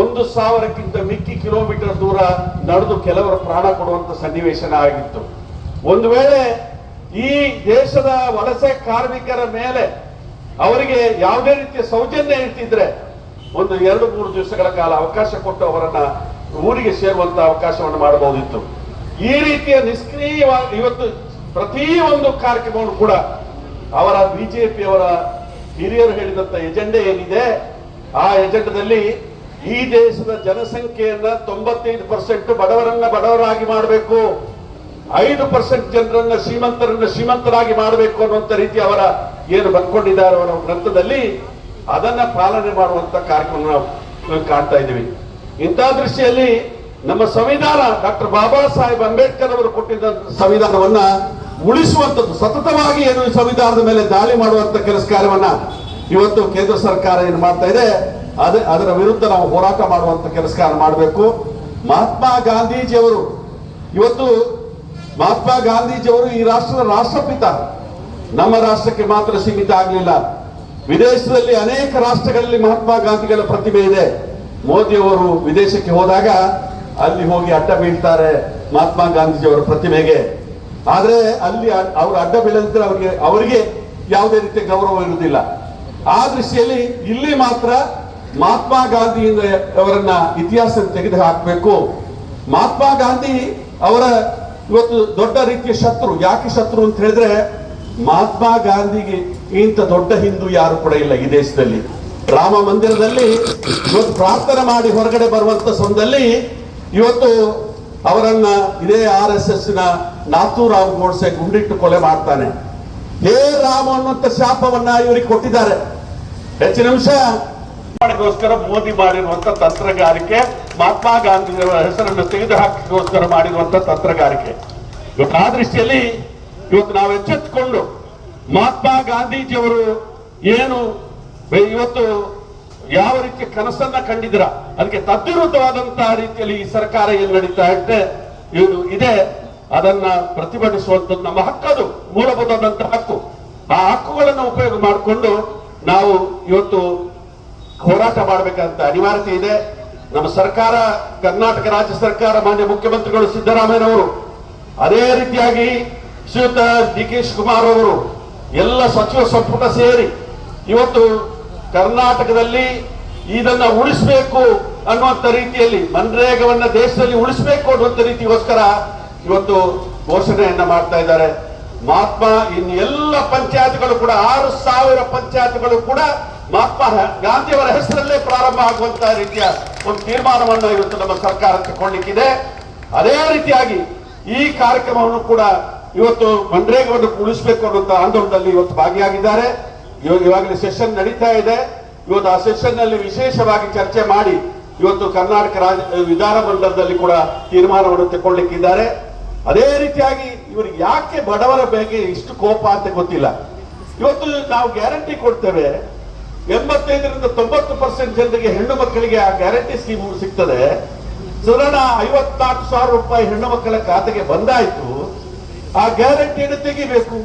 1,000ಕ್ಕಿಂತ ಮಿಕ್ಕಿ ಕಿಲೋಮೀಟರ್ ದೂರ ನಡೆದು ಕೆಲವರು ಪ್ರಾಣ ಕೊಡುವಂತ ಸನ್ನಿವೇಶನ ಆಗಿತ್ತು. ಒಂದು ವೇಳೆ ಈ ದೇಶದ ವಲಸೆ ಕಾರ್ಮಿಕರ ಮೇಲೆ ಅವರಿಗೆ ಯಾವುದೇ ರೀತಿಯ ಸೌಜನ್ಯ ಇರ್ತಿದ್ರೆ ಒಂದು 2-3 ದಿವಸಗಳ ಕಾಲ ಅವಕಾಶ ಕೊಟ್ಟು ಅವರನ್ನ ಊರಿಗೆ ಸೇರುವಂತ ಅವಕಾಶವನ್ನು ಮಾಡಬಹುದಿತ್ತು. ಈ ರೀತಿಯ ನಿಷ್ಕ್ರಿಯವಾಗಿ ಇವತ್ತು ಪ್ರತಿಯೊಂದು ಕಾರ್ಯಕ್ರಮವನ್ನು ಕೂಡ ಅವರ ಬಿಜೆಪಿಯವರ ಹಿರಿಯರು ಹೇಳಿದಂತ ಎಜೆಂಡೆ ಏನಿದೆ ಆ ಎಜೆಂಡದಲ್ಲಿ ಈ ದೇಶದ ಜನಸಂಖ್ಯೆಯನ್ನ 95% ಬಡವರಾಗಿ ಮಾಡಬೇಕು, 5% ಜನರನ್ನ ಶ್ರೀಮಂತರಾಗಿ ಮಾಡಬೇಕು ಅನ್ನುವಂತ ರೀತಿ ಅವರ ಏನು ಬಂದ್ಕೊಂಡಿದ್ದಾರೆ ಅವರ ಗ್ರಂಥದಲ್ಲಿ ಅದನ್ನ ಪಾಲನೆ ಮಾಡುವಂತ ಕಾರ್ಯಕ್ರಮ ನಾವು ಕಾಣ್ತಾ ಇದ್ದೀವಿ. ಇಂತಹ ದೃಷ್ಟಿಯಲ್ಲಿ ನಮ್ಮ ಸಂವಿಧಾನ ಡಾಕ್ಟರ್ ಬಾಬಾ ಸಾಹೇಬ್ ಅಂಬೇಡ್ಕರ್ ಅವರು ಕೊಟ್ಟಿದ್ದ ಸಂವಿಧಾನವನ್ನ ಉಳಿಸುವಂಥದ್ದು, ಸತತವಾಗಿ ಏನು ಸಂವಿಧಾನದ ಮೇಲೆ ದಾಳಿ ಮಾಡುವಂತ ಕೆಲಸ ಕಾರ್ಯವನ್ನ ಇವತ್ತು ಕೇಂದ್ರ ಸರ್ಕಾರ ಏನು ಮಾಡ್ತಾ ಇದೆ ಅದರ ವಿರುದ್ಧ ನಾವು ಹೋರಾಟ ಮಾಡುವಂತ ಕೆಲಸ ಕಾರ್ಯ ಮಾಡಬೇಕು. ಮಹಾತ್ಮ ಗಾಂಧೀಜಿಯವರು ಈ ರಾಷ್ಟ್ರದ ರಾಷ್ಟ್ರಪಿತ. ನಮ್ಮ ರಾಷ್ಟ್ರಕ್ಕೆ ಮಾತ್ರ ಸೀಮಿತ ಆಗಲಿಲ್ಲ, ವಿದೇಶದಲ್ಲಿ ಅನೇಕ ರಾಷ್ಟ್ರಗಳಲ್ಲಿ ಮಹಾತ್ಮ ಗಾಂಧಿಗಳ ಪ್ರತಿಮೆ ಇದೆ. ಮೋದಿಯವರು ವಿದೇಶಕ್ಕೆ ಹೋದಾಗ ಅಲ್ಲಿ ಹೋಗಿ ಅಡ್ಡ ಬೀಳ್ತಾರೆ ಮಹಾತ್ಮ ಗಾಂಧೀಜಿಯವರ ಪ್ರತಿಮೆಗೆ. ಆದ್ರೆ ಅಲ್ಲಿ ಅವರು ಅಡ್ಡ ಬೀಳದಿದ್ರೆ ಅವರಿಗೆ ಯಾವುದೇ ರೀತಿಯ ಗೌರವ ಇರುವುದಿಲ್ಲ. ಆ ದೃಷ್ಟಿಯಲ್ಲಿ ಇಲ್ಲಿ ಮಾತ್ರ ಮಹಾತ್ಮ ಗಾಂಧಿ ಅವರನ್ನ ಇತಿಹಾಸ ತೆಗೆದು ಹಾಕಬೇಕು. ಮಹಾತ್ಮ ಗಾಂಧಿ ಅವರ ಇವತ್ತು ದೊಡ್ಡ ರೀತಿಯ ಶತ್ರು. ಯಾಕೆ ಶತ್ರು ಅಂತ ಹೇಳಿದ್ರೆ ಮಹಾತ್ಮ ಗಾಂಧಿಗೆ ಇಂಥ ದೊಡ್ಡ ಹಿಂದೂ ಯಾರು ಕೂಡ ಇಲ್ಲ ಈ ದೇಶದಲ್ಲಿ. ರಾಮ ಮಂದಿರದಲ್ಲಿ ಇವತ್ತು ಪ್ರಾರ್ಥನೆ ಮಾಡಿ ಹೊರಗಡೆ ಬರುವಂತ ಸಮಯದಲ್ಲಿ ಇವತ್ತು ಅವರನ್ನ ಇದೇ RSS ನಾಥೂರಾವ್ ಗೋಡ್ಸೆ ಗುಂಡಿಟ್ಟು ಕೊಲೆ ಮಾಡ್ತಾನೆ. ಹೇ ರಾಮ ಅನ್ನುವಂತ ಶಾಪವನ್ನ ಇವರಿಗೆ ಕೊಟ್ಟಿದ್ದಾರೆ. ಹೆಚ್ಚಿನ ಅಂಶ ಮಾಡಿಗೋಸ್ಕರ ಮೋದಿ ಮಾಡಿರುವಂತ ತಂತ್ರಗಾರಿಕೆ, ಮಹಾತ್ಮ ಗಾಂಧಿಯವರ ಹೆಸರನ್ನು ತೆಗೆದು ಹಾಕಿಗೋಸ್ಕರ ಮಾಡಿರುವಂತ ತಂತ್ರಗಾರಿಕೆ. ಇವತ್ತು ಆ ದೃಷ್ಟಿಯಲ್ಲಿ ಇವತ್ತು ನಾವು ಎಚ್ಚೆತ್ತುಕೊಂಡು ಮಹಾತ್ಮ ಗಾಂಧೀಜಿಯವರು ಏನು ಇವತ್ತು ಯಾವ ರೀತಿಯ ಕನಸನ್ನ ಕಂಡಿದ್ರ ಅದಕ್ಕೆ ತದ್ವಿರುದ್ಧವಾದಂತಹ ರೀತಿಯಲ್ಲಿ ಈ ಸರ್ಕಾರ ಏನು ನಡೀತಾ ಇದೆ ಅದನ್ನ ಪ್ರತಿಭಟಿಸುವಂಥದ್ದು ನಮ್ಮ ಹಕ್ಕದು, ಮೂಲಭೂತವಾದಂತಹ ಹಕ್ಕು. ಆ ಹಕ್ಕುಗಳನ್ನು ಉಪಯೋಗ ಮಾಡಿಕೊಂಡು ನಾವು ಇವತ್ತು ಹೋರಾಟ ಮಾಡಬೇಕಂತ ಅನಿವಾರ್ಯತೆ ಇದೆ. ನಮ್ಮ ಸರ್ಕಾರ, ಕರ್ನಾಟಕ ರಾಜ್ಯ ಸರ್ಕಾರ, ಮಾನ್ಯ ಮುಖ್ಯಮಂತ್ರಿಗಳು ಸಿದ್ದರಾಮಯ್ಯನವರು, ಅದೇ ರೀತಿಯಾಗಿ ಶ್ರೀಯುತ DK ಶಿವಕುಮಾರ್ ಅವರು, ಎಲ್ಲ ಸಚಿವ ಸಂಪುಟ ಸೇರಿ ಇವತ್ತು ಕರ್ನಾಟಕದಲ್ಲಿ ಇದನ್ನ ಉಳಿಸಬೇಕು ಅನ್ನುವಂತ ರೀತಿಯಲ್ಲಿ ಮನ್ರೇಗಾವನ್ನ ದೇಶದಲ್ಲಿ ಉಳಿಸಬೇಕು ಅನ್ನುವಂತ ರೀತಿಗೋಸ್ಕರ ಇವತ್ತು ಘೋಷಣೆಯನ್ನ ಮಾಡ್ತಾ ಇದ್ದಾರೆ. ಮಹಾತ್ಮ ಎಲ್ಲ ಎಲ್ಲ ಪಂಚಾಯತ್ಗಳು ಕೂಡ 6,000 ಪಂಚಾಯತ್ಗಳು ಕೂಡ ಮಹಾತ್ಮ ಗಾಂಧಿಯವರ ಹೆಸರಲ್ಲೇ ಪ್ರಾರಂಭ ಆಗುವಂತಹ ರೀತಿಯ ಒಂದು ತೀರ್ಮಾನವನ್ನು ಇವತ್ತು ನಮ್ಮ ಸರ್ಕಾರ ತಗೊಂಡಿಕ್ಕಿದೆ. ಅದೇ ರೀತಿಯಾಗಿ ಈ ಕಾರ್ಯಕ್ರಮವನ್ನು ಕೂಡ ಇವತ್ತು ಮನ್ರೇಗಾವನ್ನು ಉಳಿಸಬೇಕು ಅನ್ನುವಂತ ಆಂದೋಲನದಲ್ಲಿ ಇವತ್ತು ಭಾಗಿಯಾಗಿದ್ದಾರೆ. ಇವಾಗಲೇ ಸೆಷನ್ ನಡೀತಾ ಇದೆ. ಇವತ್ತು ಆ ಸೆಷನ್ ನಲ್ಲಿ ವಿಶೇಷವಾಗಿ ಚರ್ಚೆ ಮಾಡಿ ಇವತ್ತು ಕರ್ನಾಟಕ ವಿಧಾನಮಂಡಲದಲ್ಲಿ ಕೂಡ ತೀರ್ಮಾನವನ್ನು ತಗೊಳ್ಳಿಕ್ಕಿದ್ದಾರೆ. ಅದೇ ರೀತಿಯಾಗಿ ಇವರಿಗೆ ಯಾಕೆ ಬಡವರ ಬಗ್ಗೆ ಇಷ್ಟು ಕೋಪ ಅಂತ ಗೊತ್ತಿಲ್ಲ. ಇವತ್ತು ನಾವು ಗ್ಯಾರಂಟಿ ಕೊಡ್ತೇವೆ, 85ರಿಂದ 90% ಜನರಿಗೆ ಹೆಣ್ಣು ಮಕ್ಕಳಿಗೆ ಆ ಗ್ಯಾರಂಟಿ ಸ್ಕೀಮ್ ಸಿಗ್ತದೆ. ಸಾಧಾರಣ 54,000 ರೂಪಾಯಿ ಹೆಣ್ಣು ಮಕ್ಕಳ ಖಾತೆಗೆ ಬಂದಾಯ್ತು. ಆ ಗ್ಯಾರಂಟಿಯನ್ನು ತೆಗಿಬೇಕು.